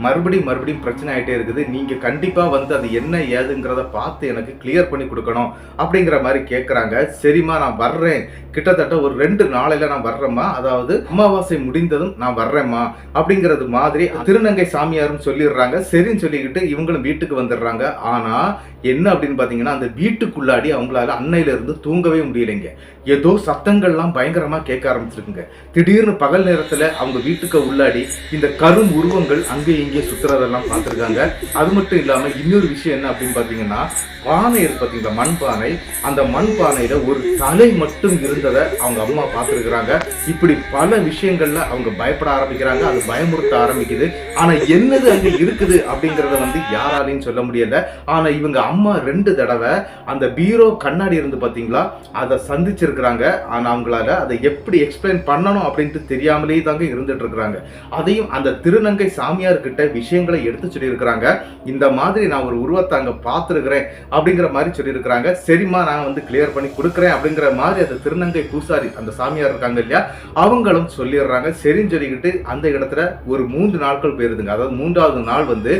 மறுபடியும் பிரச்சனை ஆயிட்டே இருக்குது, நீங்க கண்டிப்பா வந்து அது என்ன ஏதுங்கிறத பார்த்து எனக்கு கிளியர் பண்ணி கொடுக்கணும் அப்படிங்கிற மாதிரி கேட்கறாங்க. சரிம்மா நான் வர்றேன், கிட்டத்தட்ட ஒரு 2 நாளையில நான் வர்றேம்மா, அதாவது அமாவாசை முடிந்ததும் நான் வர்றேம்மா அப்படிங்கிறது மாதிரி திருநங்கை சாமியாரும் சொல்லிடுறாங்க. சரின்னு சொல்லிக்கிட்டு இவங்களும் வீட்டுக்கு வந்துடுறாங்க. ஆனா என்ன அப்படின்னு பாத்தீங்கன்னா, அந்த வீட்டுக்குள்ளாடி அவங்களால அன்னையில இருந்து தூங்கவே முடியலைங்க. ஏதோ சத்தங்கள்லாம் பயங்கரமா கேட்க ஆரம்பிச்சிருக்குங்க. திடீர்னு பகல் நேரத்துல அவங்க வீட்டுக்கு உள்ளாடி இந்த கரும் உருவங்கள் அங்கே இங்கே சுத்துறதெல்லாம் பார்த்துருக்காங்க. அது மட்டும் இல்லாம இன்னொரு விஷயம் என்ன அப்படின்னு பாத்தீங்கன்னா, பானை இருக்கு பாத்தீங்களா, மண் பானை, அந்த மண் பானையில ஒரு தலை மட்டும் இருந்ததை அவங்க அம்மா பார்த்துருக்குறாங்க. இப்படி பல விஷயங்கள்ல அவங்க பயப்பட ஆரம்பிக்கிறாங்க. அது பயமுறுத்த ஆரம்பிக்குது. ஆனா என்னது அங்க இருக்குது அப்படிங்கறத வந்து யாராலையும் சொல்ல முடியல. ஆனா இவங்க அம்மா 2 தடவை அந்த பீரோ கண்ணாடி இருந்து பாத்தீங்களா, அதை சந்திச்சிருக்கிறாங்க. ஆனா அவங்களால அதை எப்படி எக்ஸ்பிளைன் பண்ணணும் அப்படின்ட்டு தெரியாமலேயே தாங்க இருந்துட்டு இருக்கிறாங்க. அதையும் அந்த திருநங்கை சாமியார் கிட்ட விஷயங்களை எடுத்து சொல்லியிருக்கிறாங்க. இந்த மாதிரி நான் ஒரு உருவத்தை அங்க பார்த்துருக்கிறேன் அப்படிங்கிற மாதிரி சொல்லியிருக்கிறாங்க. சரிம்மா நான் வந்து கிளியர் பண்ணி கொடுக்குறேன் அப்படிங்கிற மாதிரி அந்த திருநங்கை பூசாரி, அந்த சாமியார் இருக்காங்க இல்லையா, அவங்களும் சொல்லிடுறாங்க. சரின்னு சொல்லிக்கிட்டு அந்த இடத்துல ஒரு 3 நாட்கள் போயிருதுங்க. அதாவது 3வது நாள் வந்து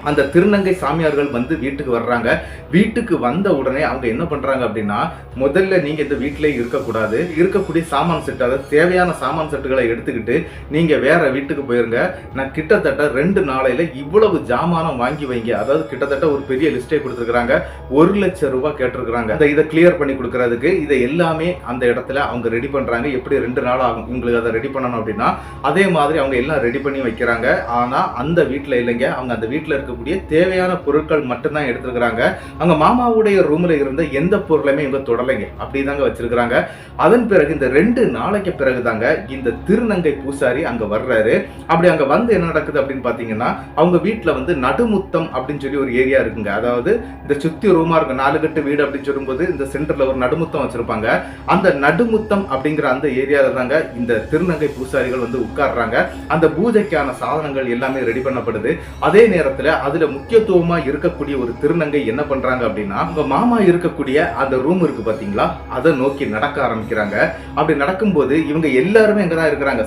அந்த திருநங்கை சாமியார்கள் வந்து வீட்டுக்கு வர்றாங்க. வீட்டுக்கு வந்த உடனே அவங்க என்ன பண்றாங்க அப்படின்னா, முதல்ல நீங்க இந்த வீட்டிலே இருக்கக்கூடாது, இருக்கக்கூடிய சாமான் செட், அதாவது தேவையான சாமான் செட்டுகளை எடுத்துக்கிட்டு நீங்க வேற வீட்டுக்கு போயிருங்க. நான் கிட்டத்தட்ட 2 நாளையில இவ்வளவு ஜாமானம் வாங்கி வைங்க, அதாவது கிட்டத்தட்ட ஒரு பெரிய லிஸ்டே கொடுத்துருக்காங்க. 1 லட்சம் ரூபாய் கேட்டிருக்கிறாங்க இதை கிளியர் பண்ணி கொடுக்கறதுக்கு. இதை எல்லாமே அந்த இடத்துல அவங்க ரெடி பண்றாங்க. எப்படி 2 நாள் ஆகும் உங்களுக்கு அதை ரெடி பண்ணணும் அப்படின்னா, அதே மாதிரி அவங்க எல்லாம் ரெடி பண்ணி வைக்கிறாங்க. ஆனா அந்த வீட்டுல இல்லைங்க, அவங்க அந்த வீட்டுல இருக்கக்கூடிய தேவையான பொருட்கள் மட்டும்தான் எடுத்துருக்காங்க. அவங்க மாமாவுடைய ரூம்ல இருந்த எந்த பொருளையுமே இவங்க தொடலைங்க, அப்படிதாங்க வச்சிருக்காங்க. அதன் பிறகு இந்த 2 நாளைக்கு பிறகுதாங்க இந்த திருநங்கை பூசாரி அங்க வர்றாரு. அப்படி அங்க வந்து என்ன நடக்குது அப்படின்னு பாத்தீங்கன்னா, அவங்க வீட்டுல வந்து நடுமுத்தம் அப்படின்னு சொல்லி ஒரு ஏரியா இருக்குங்க. அதாவது இந்த சுத்தி ரூமா இருக்கும், 4 கட்டு வீடு அப்படின்னு சொல்லும்போது இந்த சென்டர்ல ஒரு நடுமுத்தம் வச்சிருப்பாங்க. அந்த நடுமுத்தம் அப்படிங்கிற அந்த ஏரியால தாங்க இந்த திருநங்கை பூசாரிகள் வந்து உட்கார்றாங்க. அந்த பூஜைக்கான சாதனங்கள் எல்லாமே ரெடி பண்ணப்படுது. அதே நேரத்துல அதுல முக்கியத்துவமா இருக்கக்கூடிய ஒரு திருநங்கை என்ன பண்றாங்க அப்படின்னா, உங்க மாமா இருக்கக்கூடிய அந்த ரூம் இருக்கு பாத்தீங்களா, அதை நோக்கி நடக்க ஆரம்பிக்கிறாங்க. அப்படி நடக்கும்போது இவங்க எல்லாருமே எங்கதான் இருக்கிறாங்க,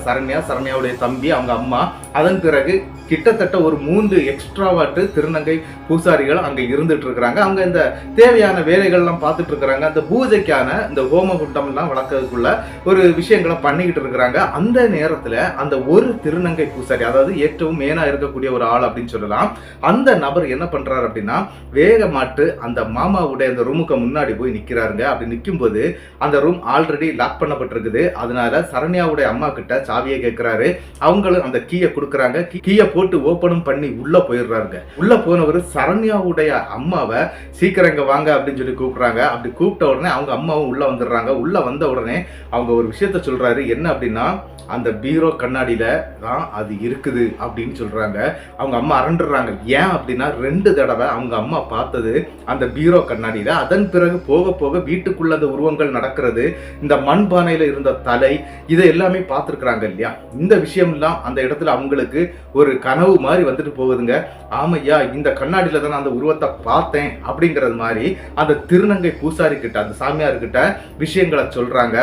சரண்யாவுடைய தம்பி, அவங்க அம்மா. அதன் பிறகு கிட்டத்தட்ட ஒரு 3 எக்ஸ்ட்ராவாட்டு திருநங்கை பூசாரிகள் அங்க இருந்துட்டு இருக்கிறாங்க. அவங்க இந்த தேவையான வேலைகள்லாம் பார்த்துட்டு இருக்கிறாங்க. அந்த பூஜைக்கான இந்த ஹோம குண்டம் எல்லாம் வளர்க்கறதுக்குள்ள ஒரு விஷயங்களை பண்ணிக்கிட்டு இருக்கிறாங்க. அந்த நேரத்துல அந்த ஒரு திருநங்கை பூசாரி, அதாவது ஏற்றவும் மேனா இருக்கக்கூடிய ஒரு ஆள் அப்படின்னு சொல்லலாம், அந்த நபர் என்ன பண்றாரு அப்படின்னா, வேகமாட்டு அந்த மாமாவுடைய அந்த ரூமுக்கு முன்னாடி போய் நிக்கிறாருங்க. அப்படி நிற்கும் போது அந்த ரூம் ஆல்ரெடி லாக் பண்ணப்பட்டிருக்குது. அதனால சரண்யாவுடைய அம்மா கிட்ட சாவியை கேட்கிறாரு. அவங்களும் அந்த கீயை கொடுக்குறாங்க. கீயை போட்டு ஓபனும் பண்ணி உள்ள போயிடுறாங்க. உள்ள போனவர் சரண்யாவுடைய அம்மாவை சீக்கிரம் இங்க வாங்க அப்படின்னு சொல்லி கூப்பிடுறாங்க. அப்படி கூப்பிட்ட உடனே அவங்க அம்மாவும் உள்ள வந்துடுறாங்க. உள்ள வந்த உடனே அவங்க ஒரு விஷயத்த சொல்றாரு. என்ன அப்படின்னா, அந்த பீரோ கண்ணாடியில தான் அது இருக்குது அப்படின்னு சொல்றாங்க. அவங்க அம்மா அரண்டுறாங்க. ஏன் அப்படின்னா, 2 தடவை அவங்க அம்மா பார்த்தது அந்த பீரோ கண்ணாடியில. அதன் பிறகு போக போக வீட்டுக்குள்ள அந்த உருவங்கள் நடக்கிறது, இந்த மண்பானையில இருந்த தலை, இதை எல்லாமே பார்த்துருக்குறாங்க இல்லையா. இந்த விஷயம் எல்லாம் அந்த இடத்துல அவங்களுக்கு ஒரு கனவு மாதிரி வந்துட்டு போகுதுங்க. ஆமையா, இந்த கண்ணாடியில தான் அந்த உருவத்தை பார்த்தேன் அப்படிங்கிறது மாதிரி அந்த திருநங்கை பூசாரி கிட்ட, அந்த சாமியார் கிட்ட விஷயங்களை சொல்றாங்க.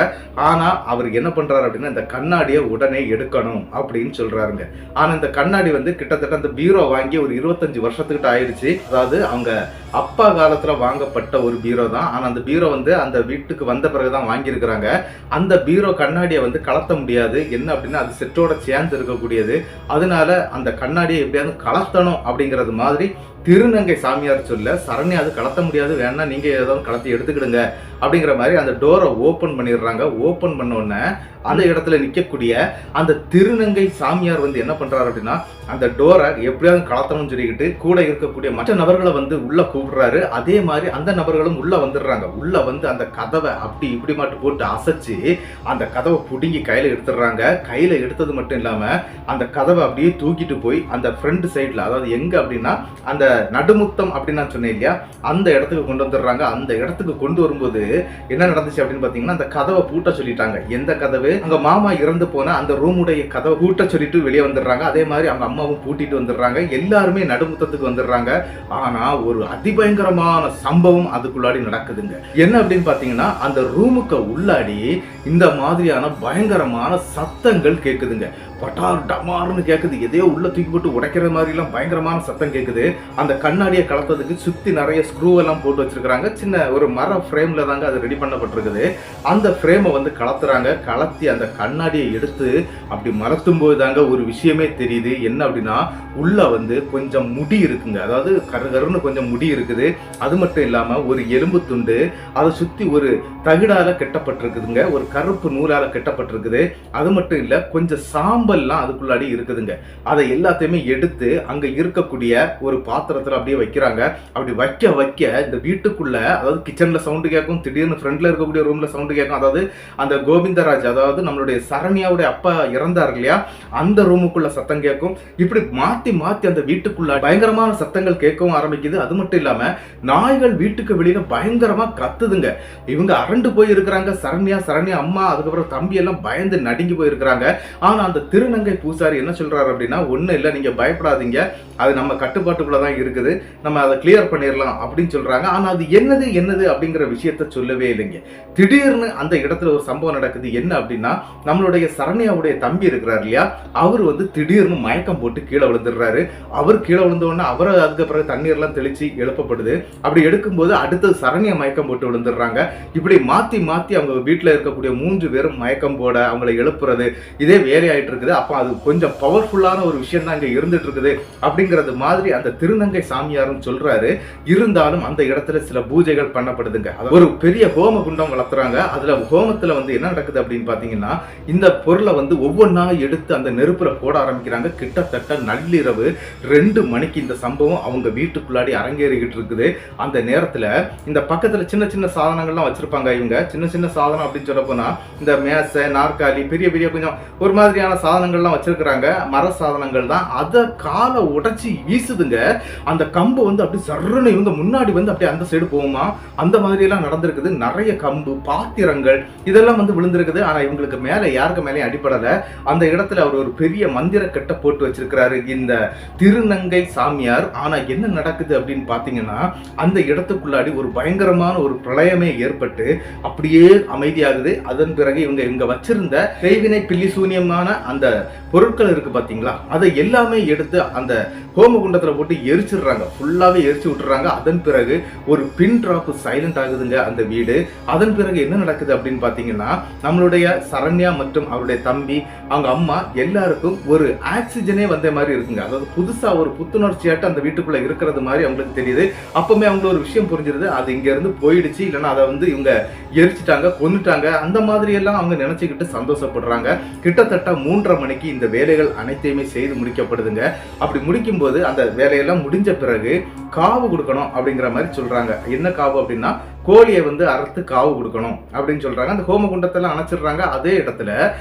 ஆனா அவர் என்ன பண்றாரு அப்படின்னா, இந்த கண்ணாடியை உடனே எடுக்கணும் அப்படின்னு சொல்றாருங்க. ஆனா இந்த கண்ணாடி வந்து கிட்டத்தட்ட அந்த பீரோ வாங்கி ஒரு 25 வருஷத்துக்கிட்ட ஆயிடுச்சு. அதாவது அவங்க அப்பா காலத்துல வாங்கப்பட்ட ஒரு பீரோ தான். ஆனா அந்த பீரோ வந்து அந்த வீட்டுக்கு வந்த பிறகுதான் வாங்கியிருக்கிறாங்க. அந்த பீரோ கண்ணாடியை வந்து கலத்த முடியாது. என்ன அப்படின்னா, அது செட்டோட சேர்ந்து இருக்கக்கூடியது. அதனால அந்த கண்ணாடியை எப்படியாவது கலத்தணும் அப்படிங்கிறது மாதிரி திருநங்கை சாமியார் சொல்ல, சரண்யா அது கலத்த முடியாது, வேணா நீங்க ஏதாவது கலத்தி எடுத்துக்கிடுங்க அப்படிங்கிற மாதிரி அந்த டோரை ஓபன் பண்ணிடுறாங்க. ஓபன் பண்ண உடனே அந்த இடத்துல நிற்கக்கூடிய அந்த திருநங்கை சாமியார் வந்து என்ன பண்றாரு அப்படின்னா, அந்த டோரை எப்படியாவது கலத்தணும்னு சொல்லிக்கிட்டு கூட இருக்கக்கூடிய மற்ற நபர்களை வந்து உள்ள கூப்பிடுறாரு. அதே மாதிரி அந்த நபர்களும் உள்ள வந்துடுறாங்க. உள்ள வந்து அந்த கதவை அப்படி இப்படி மட்டும் போட்டு அசைச்சு அந்த கதவை புடுங்கி கையில எடுத்துடுறாங்க. கையில எடுத்தது மட்டும் இல்லாம அந்த கதவை அப்படியே தூக்கிட்டு போய் அந்த ஃப்ரண்ட் சைட்ல, அதாவது எங்க அப்படின்னா அந்த நடுமுத்தம் அப்படின்னு நான் சொன்னேன் இல்லையா, அந்த இடத்துக்கு கொண்டு வந்துடுறாங்க. அந்த இடத்துக்கு கொண்டு வரும்போது என்ன நடந்துச்சு அப்படின்னு பாத்தீங்கன்னா, அந்த கதவை பூட்ட சொல்லிட்டாங்க. எந்த கதவு? அங்க மாமா இறந்து போன அந்த ரூமுடைய கதவை பூட்ட சொல்லிட்டு வெளியே வந்துடுறாங்க. அதே மாதிரி அவங்க அம்மாவும் பூட்டிட்டு வந்துடுறாங்க. எல்லாருமே நடுமுத்தத்துக்கு வந்துடுறாங்க. ஆனா ஒரு அதிபயங்கரமான சம்பவம் அதுக்குள்ளாடி நடக்குதுங்க. என்ன அப்படின்னு பாத்தீங்கன்னா, அந்த ரூமுக்கு உள்ளாடி இந்த மாதிரியான பயங்கரமான சத்தங்கள் கேக்குதுங்க. பட்டார் டமார்னு கேக்குது. எதையோ உள்ள தூக்கி போட்டு உடைக்கிற மாதிரி எல்லாம் பயங்கரமான சத்தம் கேக்குது. அந்த கண்ணாடியை கலத்ததுக்கு சுத்தி நிறைய ஸ்க்ரூ எல்லாம் போட்டு வச்சிருக்காங்க. சின்ன ஒரு மர ஃப்ரேம்ல தாங்க அது ரெடி பண்ணப்பட்டிருக்குது. அந்த ஃப்ரேமை வந்து கலத்துறாங்க. கலத்தி அந்த கண்ணாடியை எடுத்து அப்படி மலர்த்தும் போது தாங்க ஒரு விஷயமே தெரியுது. என்ன அப்படின்னா, உள்ள வந்து கொஞ்சம் முடி இருக்குங்க. அதாவது கருகருன்னு கொஞ்சம் முடி இருக்குது. அது மட்டும் இல்லாம ஒரு எலும்பு துண்டு, அதை சுத்தி ஒரு தகுடால கட்டப்பட்டிருக்குதுங்க. ஒரு கருப்பு நூலால கட்டப்பட்டிருக்குது. அது மட்டும் இல்ல, கொஞ்சம் சாம்பல்லாம் அதுக்குள்ளாடி இருக்குதுங்க. அதை எல்லாத்தையுமே எடுத்து அங்க இருக்கக்கூடிய ஒரு பாத்திரத்துல அப்படியே வைக்கிறாங்க. அப்படி வைக்க இந்த வீட்டுக்குள்ள, அதாவது கிச்சன்ல சவுண்டு கேட்கும், திடீர்னு ஃப்ரண்ட்ல இருக்கக்கூடிய ரூம்ல சவுண்டு கேட்கும். அதாவது அந்த கோவிந்தராஜ், அதாவது நம்மளுடைய சரண்யாவுடைய அப்பா இறந்தார் இல்லையா, அந்த ரூமுக்குள்ள சத்தம் கேட்கும். இப்படி மாத்தி மாத்தி அந்த வீட்டுக்குள்ள பயங்கரமான சத்தங்கள் கேட்கவும் ஆரம்பிக்குது. அது மட்டும் இல்லாம நாய்கள் வீட்டுக்கு வெளியில பயங்கரமா கத்துதுங்க. இவங்க அரண்டு போய் இருக்கிறாங்க. சரண்யா அம்மா, அதுக்கப்புறம் தம்பி எல்லாம் பயந்து நடுங்கி போயிருக்கிறாங்க. ஆனா அந்த திருநங்கை பூசாரி என்ன சொல்றாரு அப்படின்னா, ஒண்ணு இல்ல, நீங்க பயப்படாதீங்க, அது நம்ம கட்டுப்பாட்டுக்குள்ளதான் இருக்குது, நம்ம அதை கிளியர் பண்ணிடலாம் அப்படின்னு சொல்றாங்க. ஆனா அது என்னது அப்படிங்கிற விஷயத்த சொல்லவே இல்லைங்க. திடீர்னு அந்த இடத்துல ஒரு சம்பவம் நடக்குது. என்ன அப்படின்னா, நம்மளுடைய சரண்யாவுடைய தம்பி இருக்கிறார் இல்லையா, அவர் வந்து திடீர்னு மயக்கம் போட்டு கீழே விழுந்துடுறாரு. அவர் கீழே விழுந்த உடனே அவரை அதுக்கு பிறகு தண்ணீர் எல்லாம் தெளிச்சு எழுப்பப்படுது. அப்படி எடுக்கும்போது அடுத்தது சரண்யா மயக்கம் போட்டு விழுந்துடுறாங்க. இப்படி மாத்தி மாத்தி அவங்க வீட்டுல இருக்கக்கூடிய 3 பேரும் மயக்கம் போட, அவங்களை எழுப்புறது, இதே வேலையாயிட்டு இருக்குது. அப்ப அது கொஞ்சம் பவர்ஃபுல்லான ஒரு விஷயம் தான் இங்க இருந்துட்டு இருக்குது அப்படிங்கிறது மாதிரி அந்த திருநங்கை சாமியாரும் சொல்றாரு. இருந்தாலும் அந்த இடத்துல சில பூஜைகள் பண்ணப்படுதுங்க. ஒரு பெரிய ஹோம குண்டம் வளர்த்துறாங்க. அதுல ஹோமத்துல வந்து என்ன நடக்குது அப்படின்னு பாத்தீங்கன்னா, இந்த பொருளை வந்து ஒவ்வொன்றா எடுத்து அந்த நெருப்புல போட ஆரம்பிக்கிறாங்க. கிட்டத்தட்ட நள்ளிரவு 2 மணிக்கு இந்த சம்பவம் அவங்க வீட்டுக்குள்ளாடி அரங்கேறிக்கிட்டு இருக்குது. அந்த நேரத்துல இந்த பக்கத்துல சின்ன சின்ன சாதனங்கள்லாம் வச்சிருப்பாங்க. இவங்க சின்ன சின்ன சாதனம் அப்படின்னு சொல்ல போனா, இந்த மேசை, நாற்காலி, பெரிய பெரிய கொஞ்சம் ஒரு மாதிரியான சாதனங்கள்லாம் வச்சிருக்கிறாங்க. மர சாதனங்கள் தான். அதை காலை உடைச்சி வீசுதுங்க. அந்த கம்பு வந்து அப்படி சர்றன்னு இவங்க முன்னாடி வந்து அப்படியே அந்த சைடு போகுமா, அந்த மாதிரி எல்லாம் நடந்திருக்குது. நிறைய கம்பு, பாத்திரங்கள் இதெல்லாம் வந்து விழுந்திருக்குது. ஆனா இவங்களுக்கு மேல யாருக்கு மேலேயும் அடிப்படல. அந்த இடத்துல அவர் ஒரு பெரிய மந்திர கட்ட போட்டு வச்சிருக்கிறாரு இந்த திருநங்கை சாமியார். ஆனா என்ன நடக்குது அப்படின்னு பாத்தீங்கன்னா, அந்த இடத்துக்குள்ளாடி ஒரு பயங்கரமான ஒரு பிரளயமே ஏற்பட்டு அப்படியே அமைதியாகுது. அதன் பிறகு இவங்க வச்சிருந்த செய்வினை பில்லி சூனியமான அந்த பொருட்கள் இருக்கு பாத்தீங்களா, அதை எல்லாமே எடுத்து அந்த ஹோமகுண்டத்துல போட்டு எரிச்சிடுறாங்க. ஃபுல்லாவே எரிச்சு விட்டுறாங்க. அதன் பிறகு ஒரு பின் டிராப் சைலண்ட் ஆகுதுங்க அந்த வீடு. அதன் பிறகு என்ன நடக்குது அப்படின்னு பாத்தீங்கன்னா, நம்மளுடைய சரண்யா மற்றும் அவருடைய தம்பி, அவங்க அம்மா எல்லாருக்கும் ஒரு ஆக்சிஜனே வந்த மாதிரி இருக்குங்க. அதாவது புதுசா ஒரு புத்துணர்ச்சியாட்டு அந்த வீட்டுக்குள்ள இருக்கிறது மாதிரி அவங்களுக்கு தெரியுது. அப்பவுமே அவங்களுக்கு ஒரு விஷயம் புரிஞ்சிருது, அது இங்க இருந்து போயிடுச்சு, இல்லைன்னா அதை வந்து இவங்க எரிச்சிட்டாங்க, கொன்னுட்டாங்க, அந்த மாதிரி எல்லாம் அவங்க நினைச்சுக்கிட்டு சந்தோஷப்படுறாங்க. கிட்டத்தட்ட 3:30 மணிக்கு இந்த வேலைகள் அனைத்தையுமே செய்து முடிக்கப்படுதுங்க. அப்படி முடிக்கும் போது அந்த வேலையெல்லாம் முடிஞ்ச பிறகு காவு கொடுக்கணும் அப்படிங்கிற மாதிரி சொல்றாங்க. என்ன காவு அப்படின்னா, கோழியை வந்து அறுத்து காவு கொடுக்கணும் அப்படின்னு சொல்றாங்க. அந்த ஹோமகுண்டத்துல அணைச்சிடுறாங்க. அதே இடத்துல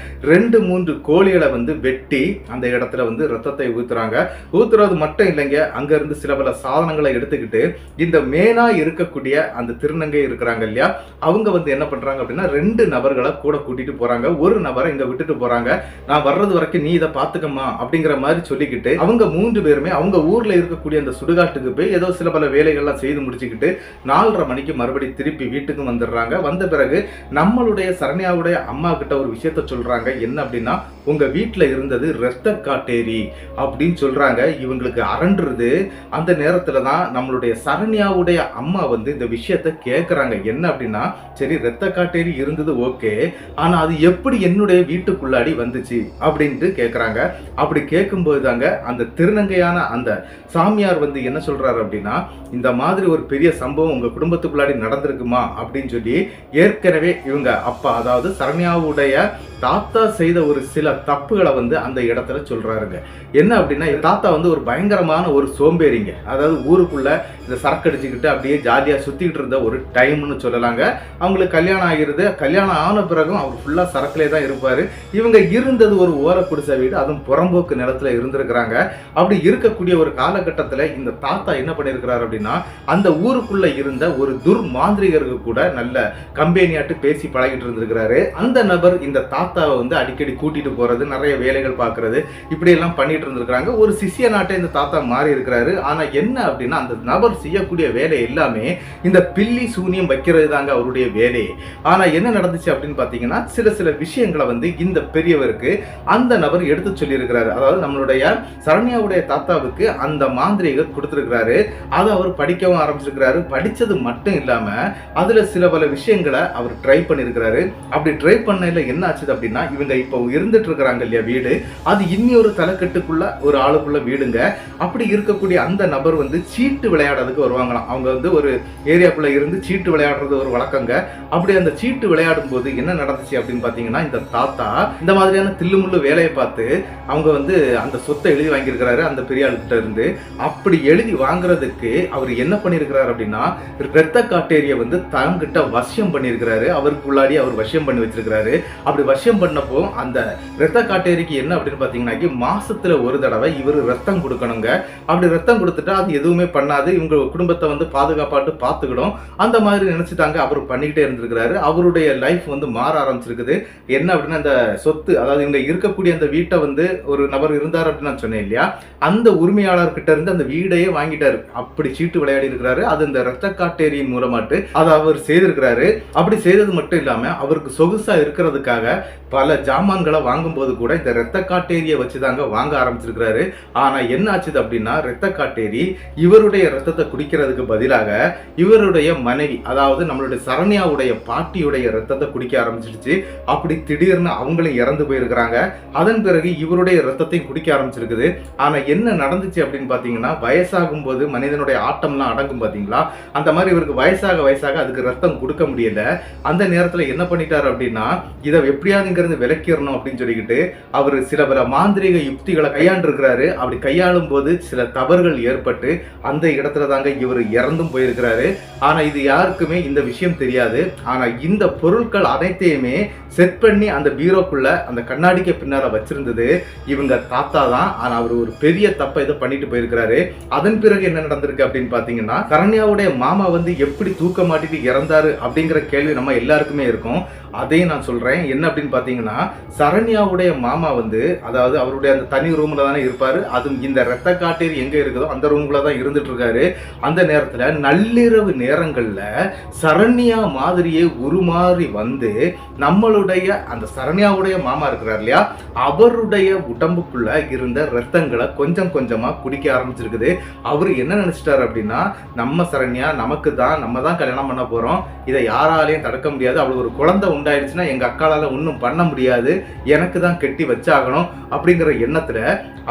2-3 கோழிகளை வந்து வெட்டி அந்த இடத்துல வந்து ரத்தத்தை ஊத்துறாங்க. ஊத்துறது மட்டும் இல்லைங்க, அங்க இருந்து சில பல சாதனங்களை எடுத்துக்கிட்டு இந்த மேனா இருக்கக்கூடிய அந்த திருநங்கை இருக்கிறாங்க இல்லையா, அவங்க வந்து என்ன பண்றாங்க அப்படின்னா, 2 நபர்களை கூட கூட்டிட்டு போறாங்க. ஒரு நபரை இங்க விட்டுட்டு போறாங்க. நான் வர்றது வரைக்கும் நீ இதை பாத்துக்கமா அப்படிங்கிற மாதிரி சொல்லிக்கிட்டு அவங்க 3 பேருமே அவங்க ஊர்ல இருக்கக்கூடிய அந்த சுடுகாட்டுக்கு போய் ஏதோ சில பல வேலைகள்லாம் செய்து முடிச்சுக்கிட்டு 4:30 மணிக்கு மறுபடியும் திருப்பி வீட்டுக்கு வந்துடுறாங்க. வந்த பிறகு நம்மளுடைய சரண்யாவுடைய அம்மா கிட்ட ஒரு விஷயத்த சொல்றாங்க. என்ன அப்படின்னா, உங்க வீட்டுல இருந்தது இரத்த காட்டேரி அப்படின்னு சொல்றாங்க. இவங்களுக்கு அரண்டுறது. அந்த நேரத்துல தான் நம்மளுடைய சரண்யாவுடைய அம்மா வந்து இந்த விஷயத்த கேட்கறாங்க. என்ன அப்படின்னா, சரி இரத்த காட்டேரி இருந்தது ஓகே, ஆனா அது எப்படி என்னுடைய வீட்டுக்குள்ளாடி வந்துச்சு அப்படின்ட்டு கேட்கறாங்க. அப்படி கேட்கும்போது தாங்க அந்த திருநங்கையான அந்த சாமியார் வந்து என்ன சொல்றாரு அப்படின்னா, இந்த மாதிரி ஒரு பெரிய சம்பவம் உங்க குடும்பத்துக்குள்ளாடி நடந்து நடந்திருக்குமா அப்படின்னு சொல்லி ஏற்கனவே இவங்க அப்பா, அதாவது சரண்யாவுடைய தாத்தா செய்த ஒரு சில தப்புகளை வந்து அந்த இடத்துல சொல்றாருங்க. என்ன அப்படின்னா, தாத்தா வந்து ஒரு பயங்கரமான ஒரு சோம்பேறிங்க. அதாவது ஊருக்குள்ள இந்த சரக்கு அடிச்சுக்கிட்டு அப்படியே ஜாலியா சுத்திக்கிட்டு இருந்த ஒரு டைம்னு சொல்லலாங்க. அவங்களுக்கு கல்யாணம் ஆகிருது. கல்யாணம் ஆன பிறகும் அவர் ஃபுல்லா சரக்குலே தான் இருப்பாரு. இவங்க இருந்தது ஒரு ஓர குடிசை வீடு, அதுவும் புறம்போக்கு நிலத்துல இருந்திருக்கிறாங்க. அப்படி இருக்கக்கூடிய ஒரு காலகட்டத்துல இந்த தாத்தா என்ன பண்ணிருக்கிறாரு அப்படின்னா, அந்த ஊருக்குள்ள இருந்த ஒரு துர்மாந்திரிகருக்கு கூட நல்ல கம்பெனியாட்டு பேசி பழகிட்டு இருந்திருக்கிறாரு. அந்த நபர் இந்த தாத்தாவை வந்து அடிக்கடி கூட்டிட்டு போறது, நிறைய வேலைகள் பார்க்கறது, இப்படி எல்லாம் பண்ணிட்டு இருந்திருக்காங்க. ஒரு சிஷிய நாட்டை இந்த தாத்தா மாறி இருக்கிறாரு. ஆனா என்ன அப்படின்னா, அந்த நபர் செய்யக்கூடிய வேலை எல்லாமே இந்த பில்லி சூனியம் வைக்கிறது தாங்க அவருடைய வேலையே. ஆனா என்ன நடந்துச்சு அப்படின்னு பாத்தீங்கன்னா, சில விஷயங்களை வந்து இந்த பெரியவருக்கு அந்த நபர் எடுத்து சொல்லி இருக்கிறாரு. அதாவது நம்மளுடைய சரண்யாவுடைய தாத்தாவுக்கு அந்த மாந்திரிகர் கொடுத்திருக்கிறாரு. அதை அவர் படிக்கவும் ஆரம்பிச்சிருக்கிறாரு. படிச்சது மட்டும் இல்லாம அதுல சில பல விஷயங்களை அவர் ட்ரை பண்ணிருக்கிறாரு. அப்படி ட்ரை பண்ணல என்ன ஆச்சு அப்படின்னா, இவங்க இப்போ இருந்துட்டு இருக்கிறாங்க இல்லையா வீடு, அது இன்னொரு தலைக்கட்டுக்குள்ள ஒரு ஆளுக்குள்ள வீடுங்க. அப்படி இருக்கக்கூடிய அந்த நபர் வந்து சீட்டு விளையாடுறதுக்கு வருவாங்களாம். அவங்க வந்து ஒரு ஏரியாக்குள்ள இருந்து சீட்டு விளையாடுறது ஒரு வழக்கங்க. அப்படி அந்த சீட்டு விளையாடும் போது என்ன நடந்துச்சு அப்படின்னு பாத்தீங்கன்னா, இந்த தாத்தா இந்த மாதிரியான தில்லுமுள்ளு வேலையை பார்த்து அவங்க வந்து அந்த சொத்தை எழுதி வாங்கியிருக்கிறாரு அந்த பெரிய ஆளுகிட்ட இருந்து. அப்படி எழுதி வாங்குறதுக்கு அவர் என்ன பண்ணிருக்கிறாரு அப்படின்னா, இரத்த காட்டேரிய வந்து தங்கிட்ட வசியம் பண்ணிருக்கிறாரு. அவருக்கு உள்ளாடி அவர் வசியம் பண்ணி வச்சிருக்கிறாரு. அப்படி வசியம் பண்ணப்போ அந்த இரத்த காட்டேரிக்கு என்ன அப்படின்னு பாத்தீங்கன்னா, மாசத்துல ஒரு தடவை இவர் ரத்தம் கொடுக்கணுங்க. அப்படி ரத்தம் கொடுத்துட்டா அது எதுவுமே பண்ணாது, இவங்க குடும்பத்தை வந்து பாதுகாப்பாட்டு பார்த்துக்கிடும், அந்த மாதிரி நினைச்சுட்டாங்க. அவர் பண்ணிக்கிட்டே இருந்திருக்கிறாரு. அவருடைய லைஃப் வந்து மாற ஆரம்பிச்சிருக்குது. என்ன அப்படின்னா, அந்த சொத்து, அதாவது இவங்க இருக்கக்கூடிய அந்த வீட்டை வந்து ஒரு நபர் இருந்தார் அப்படின்னு நான் சொன்னேன் இல்லையா, அந்த உரிமையாளர் கிட்ட இருந்து அந்த வீடையே வாங்கிட்டாரு. அப்படி சீட்டு விளையாடி இருக்கிறாரு. அது இந்த இரத்த காட்டேரியின் மூலமாட்டு அதை அவர் செய்திருக்கிறாரு. அப்படி செய்தது மட்டும் இல்லாம அவருக்கு சொகுசா இருக்கிறதுக்காக பல ஜாமான்களை வாங்கும் போது கூட இந்த இரத்த காட்டேரியை வச்சுதாங்க வாங்க ஆரம்பிச்சிருக்கிறாரு. ஆனா என்ன ஆச்சுது அப்படின்னா, இரத்த காட்டேரி இவருடைய ரத்தத்தை குடிக்கிறதுக்கு பதிலாக இவருடைய மனைவி, அதாவது நம்மளுடைய சரண்யாவுடைய பாட்டியுடைய ரத்தத்தை குடிக்க ஆரம்பிச்சிருச்சு. அப்படி திடீர்னு அவங்களும் இறந்து போயிருக்கிறாங்க. அதன் பிறகு இவருடைய ரத்தத்தையும் குடிக்க ஆரம்பிச்சிருக்குது. ஆனா என்ன நடந்துச்சு அப்படின்னு பாத்தீங்கன்னா, வயசாகும் போது மனிதனுடைய ஆட்டம்லாம் அடங்கும் பாத்தீங்களா, அந்த மாதிரி இவருக்கு வயசாக அதுக்கு ரத்தம் கொடுக்க முடியல. அந்த நேரத்துல என்ன பண்ணிட்டாரு அப்படின்னா, இதை எப்படியாவது விலக்கிடணும் அப்படின்னு சொல்லிக்கிட்டு அவர் சில பல மாந்திரிக யுக்திகளை கையாண்டு இருக்கிறாரு. அப்படி கையாளும் போது சில தவறுகள் ஏற்பட்டு அந்த இடத்துல தாங்க இவர் இறந்தும் போயிருக்கிறாரு. ஆனா இது யாருக்குமே இந்த விஷயம் தெரியாது. ஆனா இந்த பொருட்கள் அனைத்தையுமே செட் பண்ணி அந்த பீரோக்குள்ள அந்த கண்ணாடிக்கு பின்னால வச்சிருந்தது இவங்க தாத்தா தான். ஆனா அவர் ஒரு பெரிய தப்பை இதை பண்ணிட்டு போயிருக்கிறாரு. அதன் பிறகு என்ன நடந்திருக்கு அப்படின்னு பாத்தீங்கன்னா, சரண்யாவுடைய மாமா வந்து எப்படி தூக்க மாட்டிட்டு இறந்தாரு அப்படிங்கிற கேள்வி நம்ம எல்லாருக்குமே இருக்கும். அதையும் நான் சொல்றேன். என்ன அப்படின்னு பாத்தீங்கன்னா, சரண்யாவுடைய மாமா வந்து, அதாவது அவருடைய அந்த தனி ரூம்ல தானே இருப்பாரு. அதுவும் இந்த இரத்த காட்டேரி எங்க இருக்குதோ அந்த ரூம்ல தான் இருந்துட்டு இருக்காரு. அந்த நேரத்துல நள்ளிரவு நேரங்கள்ல சரண்யா மாதிரியே உருமாறி வந்து நம்மளுடைய அந்த சரண்யாவுடைய மாமா இருக்கிறார் இல்லையா, அவருடைய உடம்புக்குள்ள இருந்த ரத்தங்களை கொஞ்சம் கொஞ்சமா குடிக்க ஆரம்பிச்சிருக்குது. அவரு என்ன நினைச்சிட்டாரு அப்படின்னா, நம்ம சரண்யா நமக்கு தான், நம்ம தான் கல்யாணம் பண்ண போறோம், இதை யாராலையும் தடுக்க முடியாது, அவளுக்கு ஒரு குழந்தை உண்டாயிடுச்சுன்னா எங்க அக்காளால ஒன்றும் பண்ண முடியாது, எனக்கு தான் கெட்டி வச்சாகணும் அப்படிங்கிற எண்ணத்துல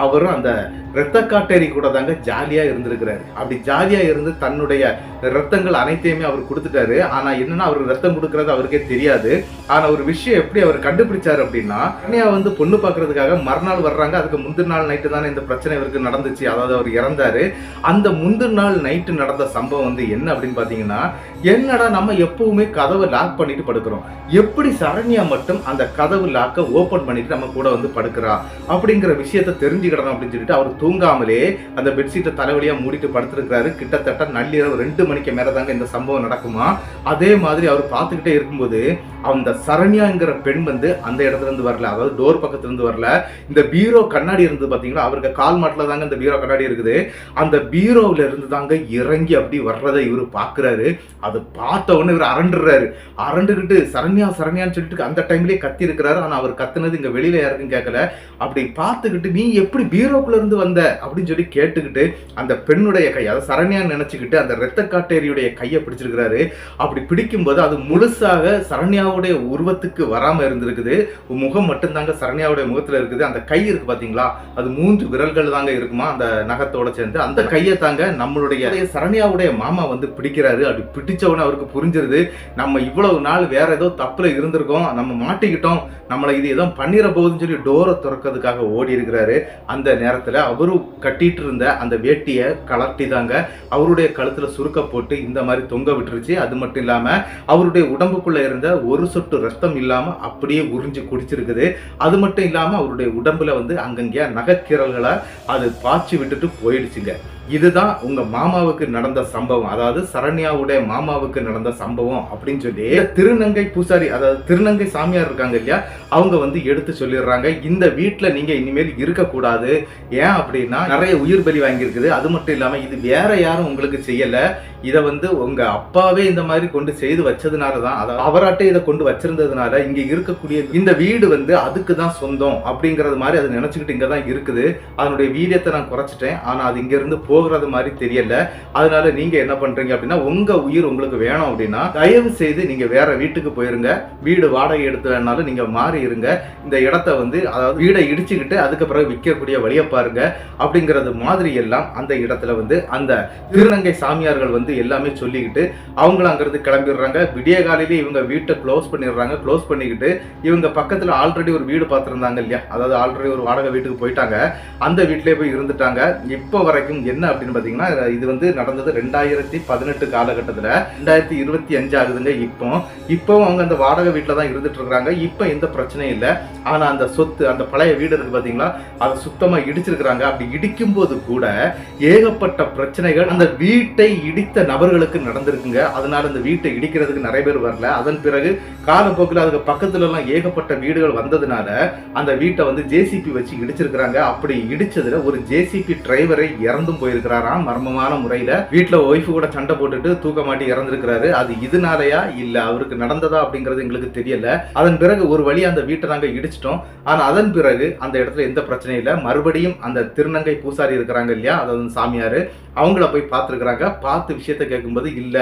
அவரும் அந்த இரத்த காட்டேரி கூட தாங்க ஜாலியா இருந்திருக்கிறாரு. அப்படி ஜாலியா இருந்து தன்னுடைய ரத்தங்கள் அனைத்தையுமே அவர் கொடுத்துட்டாரு. ஆனா என்னன்னா, அவர் ரத்தம் கொடுக்கறது அவருக்கே தெரியாது. ஆனா ஒரு விஷயம் எப்படி அவர் கண்டுபிடிச்சாரு அப்படின்னா, சரண்யா வந்து பொண்ணு பாக்குறதுக்காக மறுநாள் வர்றாங்க. அதுக்கு முந்தின நாள் நைட்டு தானே இந்த பிரச்சனை இவருக்கு நடந்துச்சு, அதாவது அவர் இறந்தாரு. அந்த முந்தின நாள் நைட்டு நடந்த சம்பவம் வந்து என்ன அப்படின்னு பாத்தீங்கன்னா, என்னடா நம்ம எப்பவுமே கதவை லாக் பண்ணிட்டு படுக்கிறோம், எப்படி சரண்யா மட்டும் அந்த கதவு லாக்க ஓபன் பண்ணிட்டு நம்ம கூட வந்து படுக்கிறா அப்படிங்கிற விஷயத்தை தெரிஞ்சுக்கிடணும் அப்படின்னு சொல்லிட்டு அவர் தூங்காமலே அந்த பெட்ஷீட்டை தலைவலியா மூடிட்டு படுத்திருக்கிறாரு. கிட்டத்தட்ட நள்ளிரவு 2 மணிக்கு மேலதாங்க இந்த சம்பவம் நடக்குமா. அதே மாதிரி அவர் பார்த்துக்கிட்டே இருக்கும்போது அந்த சரண்யாங்கிற பெண் வந்து அந்த இடத்துல இருந்து வரல, அதாவது டோர் பக்கத்துல இருந்து வரல. இந்த பீரோ கண்ணாடி இருந்து பாத்தீங்களா, அவருக்கு கால் மாட்டில தாங்க இந்த பீரோ கண்ணாடி இருக்குது. அந்த பீரோல இருந்து தாங்க இறங்கி அப்படி வர்றதை இவரு பாக்குறாரு. அது பார்த்த உடனே இவர் அரண்டுறாரு. அரண்டுகிட்டு சரண்யா சரண்யான்னு சொல்லிட்டு அந்த டைம்லயே கத்தி இருக்கிறாரு. ஆனா அவர் கத்துனது இங்க வெளியில யாருக்கும் கேட்கல. அப்படி பார்த்துக்கிட்டு, நீ எப்படி பீரோக்குள்ள இருந்து வந்த அப்படின்னு சொல்லி கேட்டுக்கிட்டு அந்த பெண்ணுடைய கை, அதாவது சரண்யான்னு நினைச்சுக்கிட்டு அந்த இரத்த காட்டேரியுடைய கையை பிடிச்சிருக்கிறாரு. அப்படி பிடிக்கும்போது அது முழுசாக சரண்யாவுடைய உருவத்துக்கு வராம இருந்திருக்குது. முகம் மட்டும்தாங்க சரண்யாவுடைய முகத்துல இருக்குது. அந்த கை இருக்கு பாத்தீங்களா, அது 3 விரல்கள் தாங்க இருக்குமா அந்த நகத்தோட சேர்ந்து. அந்த கையை தாங்க நம்மளுடைய சரண்யாவுடைய மாமா வந்து பிடிக்கிறாரு. அப்படி பிடிச்ச உடனே அவருக்கு புரிஞ்சிருது, நம்ம இவ்வளவு நாள் வேற ஏதோ தப்புல இருந்திருக்கோம், நம்ம மாட்டிக்கிட்டோம், நம்மளை இது ஏதோ பண்ணிட போகுதுன்னு சொல்லி டோரை திறக்கிறதுக்காக ஓடி இருக்கிறாரு. அந்த நேரத்துல அவரு கட்டிட்டு இருந்த அந்த வேட்டியை கலட்டி தாங்க அவருடைய கழுத்துல சுருக்க போட்டு இந்த மாதிரி தொங்க விட்டுருச்சு. அது மட்டும் இல்லாம அவருடைய உடம்புக்குள்ள இருந்த ஒரு சொட்டு ரத்தம் இல்லாம அப்படியே உறிஞ்சு குடிச்சிருக்குது. அது மட்டும் இல்லாம அவருடைய உடம்புல வந்து அங்கங்கே நகைக்கீரல்களை அது பாய்ச்சி விட்டுட்டு போயிடுச்சுங்க. இதுதான் உங்க மாமாவுக்கு நடந்த சம்பவம், அதாவது சரண்யாவுடைய மாமாவுக்கு நடந்த சம்பவம் அப்படின்னு சொல்லி திருநங்கை பூசாரி, அதாவது திருநங்கை சாமியார் இருக்காங்க இல்லையா, அவங்க வந்து எடுத்து சொல்லிடுறாங்க. இந்த வீட்டுல நீங்க இனிமேல் இருக்கக்கூடாது. ஏன் அப்படின்னா நிறைய உயிர் பலி வாங்கியிருக்குது. அது மட்டும் இல்லாம இது வேற யாரும் உங்களுக்கு செய்யல, இதை வந்து உங்க அப்பாவே இந்த மாதிரி கொண்டு செய்து வச்சதுனாலதான், அதாவது அவராட்டே இதை கொண்டு வச்சிருந்ததுனால இங்க இருக்கக்கூடிய இந்த வீடு வந்து அதுக்கு தான் சொந்தம் அப்படிங்கறது மாதிரி அதை நினைச்சுக்கிட்டு இங்கதான் இருக்குது. அதனுடைய வீரியத்தை நான் குறைச்சிட்டேன், ஆனா அது இங்க இருந்து போகிறது மாதிரி தெரியல. அதனால நீங்க என்ன பண்றீங்க அப்படின்னா, உங்க உயிர் உங்களுக்கு வேணும் அப்படின்னா தயவு செய்து நீங்க வேற வீட்டுக்கு போயிருங்க. வீடு வாடகை எடுத்து வேணாலும் நீங்க மாறி இருங்க. இந்த இடத்த வந்து, அதாவது வீடை இடிச்சுக்கிட்டு அதுக்கு பிறகு விற்கக்கூடிய வழியை பாருங்க அப்படிங்கிறது மாதிரி எல்லாம் அந்த இடத்துல வந்து அந்த திருநங்கை சாமியார்கள் வந்து எல்லாமே சொல்லிக்கிட்டு அவங்களும் அங்கிருந்து கிளம்பிடுறாங்க. விடிய காலையிலே இவங்க வீட்டை க்ளோஸ் பண்ணிடுறாங்க. க்ளோஸ் பண்ணிக்கிட்டு இவங்க பக்கத்துல ஆல்ரெடி ஒரு வீடு பார்த்துருந்தாங்க இல்லையா, அதாவது ஆல்ரெடி ஒரு வாடகை வீட்டுக்கு போயிட்டாங்க. அந்த வீட்டிலே போய் இருந்துட்டாங்க. இப்போ வரைக்கும் என்ன அப்படின்னு பாத்தீங்கன்னா, இது வந்து நடந்தது 2018 காலகட்டத்தில், 2025 ஆகுதுங்க. இப்போ அவங்க அந்த வாடகை வீட்டில் தான் இருந்துட்டு இருக்காங்க. இப்போ எந்த பிரச்சனையும் இல்லை. ஆனா அந்த சொத்து, அந்த பழைய வீடு இருக்கு பாத்தீங்களா, அதை சுத்தமா இடிச்சிருக்கிறாங்க. அப்படி இடிக்கும் போது கூட ஏகப்பட்ட பிரச்சனைகள் அந்த வீட்டை இடித்த நபர்களுக்கு நடந்திருக்குங்க. அதனால அந்த வீட்டை இடிக்கிறதுக்கு நிறைய பேர் வரல. அதன் பிறகு காலப்போக்கில் அதுக்கு பக்கத்துல எல்லாம் ஏகப்பட்ட வீடுகள் வந்ததுனால அந்த வீட்டை வந்து ஜேசிபி வச்சு இடிச்சிருக்கிறாங்க. அப்படி இடிச்சதுல ஒரு ஜேசிபி டிரைவரை இறந்தும் போயிருக்கிறாராம் மர்மமான முறையில. வீட்டுல ஒய்ஃபு கூட சண்டை போட்டுட்டு தூக்க மாட்டி இறந்திருக்கிறாரு. அது இதனாலயா இல்ல அவருக்கு நடந்ததா அப்படிங்கிறது எங்களுக்கு தெரியல. அதன் பிறகு ஒரு வழி அந்த வீட்டை நாங்க இடிச்சிட்டோம். ஆனா அதன் பிறகு அந்த இடத்துல எந்த பிரச்சனையும் இல்லை. மறுபடியும் அந்த திருநங்கை பூசாரி இருக்கிறாங்க இல்லையா, அதாவது சாமியாரு, அவங்கள போய் பார்த்துருக்குறாங்க. பார்த்து விஷயத்தை கேட்கும்போது இல்ல,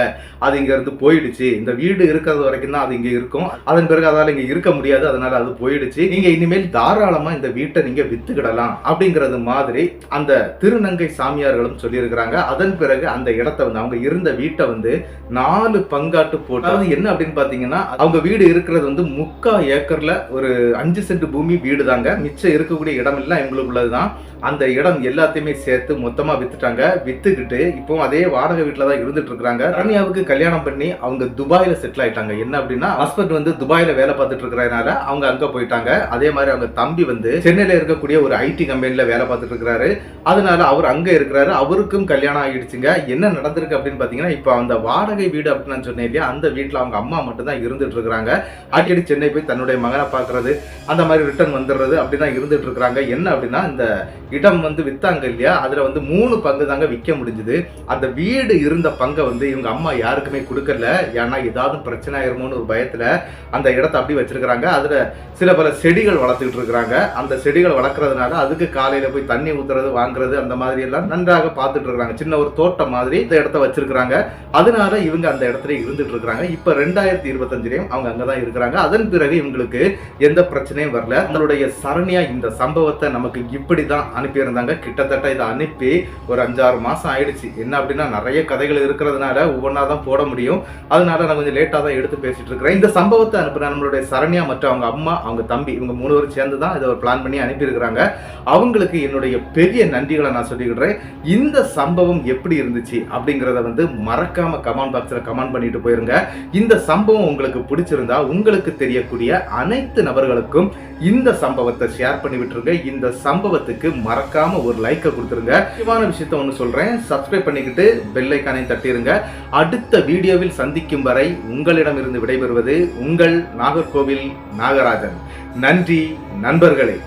அது இங்க இருந்து போயிடுச்சு, இந்த வீடு இருக்கிறது வரைக்கும் தான் அது இங்க இருக்கும், அதன் பிறகு அதால இங்க இருக்க முடியாது, அதனால அது போயிடுச்சு, நீங்க இனிமேல் தாராளமா இந்த வீட்டை நீங்க வித்துக்கிடலாம் அப்படிங்கிறது மாதிரி அந்த திருநங்கை சாமியார்களும் சொல்லி இருக்கிறாங்க. அதன் பிறகு அந்த இடத்தை வந்து, அவங்க இருந்த வீட்டை வந்து 4 பங்காட்டு போட்டு, அதாவது என்ன அப்படின்னு பாத்தீங்கன்னா, அவங்க வீடு இருக்கிறது வந்து 3/4 ஏக்கர்ல ஒரு 5 சென்ட் பூமி வீடு தாங்க. மிச்சம் இருக்கக்கூடிய இடம் எல்லாம் எங்களுக்குள்ளதுதான். அந்த இடம் எல்லாத்தையுமே சேர்த்து மொத்தமா வித்துட்டாங்க. வித்துக்கிட்டு இப்போ அதே வாடகை வீட்டுல தான் இருந்துட்டு இருக்காங்க. ரம்யாவுக்கு கல்யாணம் பண்ணி அவங்க துபாயில செட்டில் ஆயிட்டாங்க. என்ன அப்படின்னா, ஹஸ்பண்ட் வந்து துபாயில வேலை பார்த்துட்டு இருக்கிறதுனால அவங்க அங்க போயிட்டாங்க. அதே மாதிரி அவங்க தம்பி வந்து சென்னையில இருக்கக்கூடிய ஒரு ஐடி கம்பெனில வேலை பார்த்துட்டு இருக்கிறாரு. அதனால அவர் அங்க இருக்கிறாரு. அவருக்கும் கல்யாணம் ஆகிடுச்சுங்க. என்ன நடந்திருக்கு அப்படின்னு பாத்தீங்கன்னா, இப்போ அந்த வாடகை வீடு அப்படின்னு நான் சொன்னேன் இல்லையா, அந்த வீட்டுல அவங்க அம்மா மட்டும் தான் இருந்துட்டு இருக்கிறாங்க. அடிக்கடி சென்னை போய் தன்னுடைய மகனை பாக்குறது, அந்த மாதிரி ரிட்டர்ன் வந்துடுறது அப்படிதான் இருந்துட்டு இருக்கிறாங்க. என்ன அப்படின்னா, இந்த இடம் வந்து வித்தாங்க இல்லையா, அதுல வந்து 3 பங்கு தாங்க விற்க முடிஞ்சது. அந்த வீடு இருந்த பங்கை வந்து இவங்க அம்மா யாருக்குமே கொடுக்கல. ஏன்னா ஏதாவது பிரச்சனை ஆயிருமோன்னு ஒரு பயத்துல அந்த இடத்தை அப்படி வச்சிருக்கிறாங்க. அதுல சில பல செடிகள் வளர்த்துக்கிட்டு இருக்கிறாங்க. அந்த செடிகள் வளர்க்கறதுனால அதுக்கு காலையில போய் தண்ணி ஊத்துறது, வாங்குறது, அந்த மாதிரி எல்லாம் நன்றாக பார்த்துட்டு இருக்காங்க. சின்ன ஒரு தோட்டம் மாதிரி இந்த இடத்த வச்சிருக்கிறாங்க. அதனால இவங்க அந்த இடத்துல இருந்துட்டு இருக்காங்க. இப்ப 2025 அவங்க அங்கதான் இருக்கிறாங்க. அதன் பிறகு இவங்களுக்கு எந்த பிரச்சனையும் வரல. நம்மளுடைய சரண்யா இந்த சம்பவத்தை நமக்கு இப்படிதான் அனுப்பியிருந்தாங்க. கிட்டத்தட்ட இதை அனுப்பி ஒரு 5-6 மாசம் ஆயிடுச்சு. என்ன அப்படின்னா, நிறைய கதைகள் இருக்கிறதுனால ஒவ்வொன்றா தான் போட முடியும். அதனால நான் கொஞ்சம் லேட்டா தான் எடுத்து பேசிட்டு இருக்கிறேன். இந்த சம்பவத்தை அனுப்பின நம்மளுடைய சரண்யா மற்றும் அவங்க அம்மா, அவங்க தம்பி, இவங்க 3 பேரும் சேர்ந்து தான் இதை ஒரு பிளான் பண்ணி அனுப்பியிருக்கிறாங்க. அவங்களுக்கு என்னுடைய பெரிய நன்றிகளை நான் சொல்லிக்கிடுறேன். இந்த சம்பவம் எப்படி இருந்துச்சு அப்படிங்கிறத வந்து மறக்காம கமெண்ட் பாக்ஸ்ல கமெண்ட் பண்ணிட்டு போயிருங்க. இந்த சம்பவம் உங்களுக்கு பிடிச்சிருந்தா உங்களுக்கு தெரியக்கூடிய அனைத்து நபர்களுக்கும் இந்த சம்பவத்தை ஷேர் பண்ணி விட்டுருங்க. இந்த சம்பவத்துக்கு மறக்காம ஒரு லைக்கை கொடுத்துருங்க. முக்கியமான விஷயத்தை ஒன்று சொல்றேன், சப்ஸ்கிரைப் பண்ணிக்கிட்டு பெல் ஐகானை தட்டிருங்க. அடுத்த வீடியோவில் சந்திக்கும் வரை உங்களிடமிருந்து விடைபெறுவது உங்கள் நாகர்கோவில் நாகராஜன். நன்றி நண்பர்களே.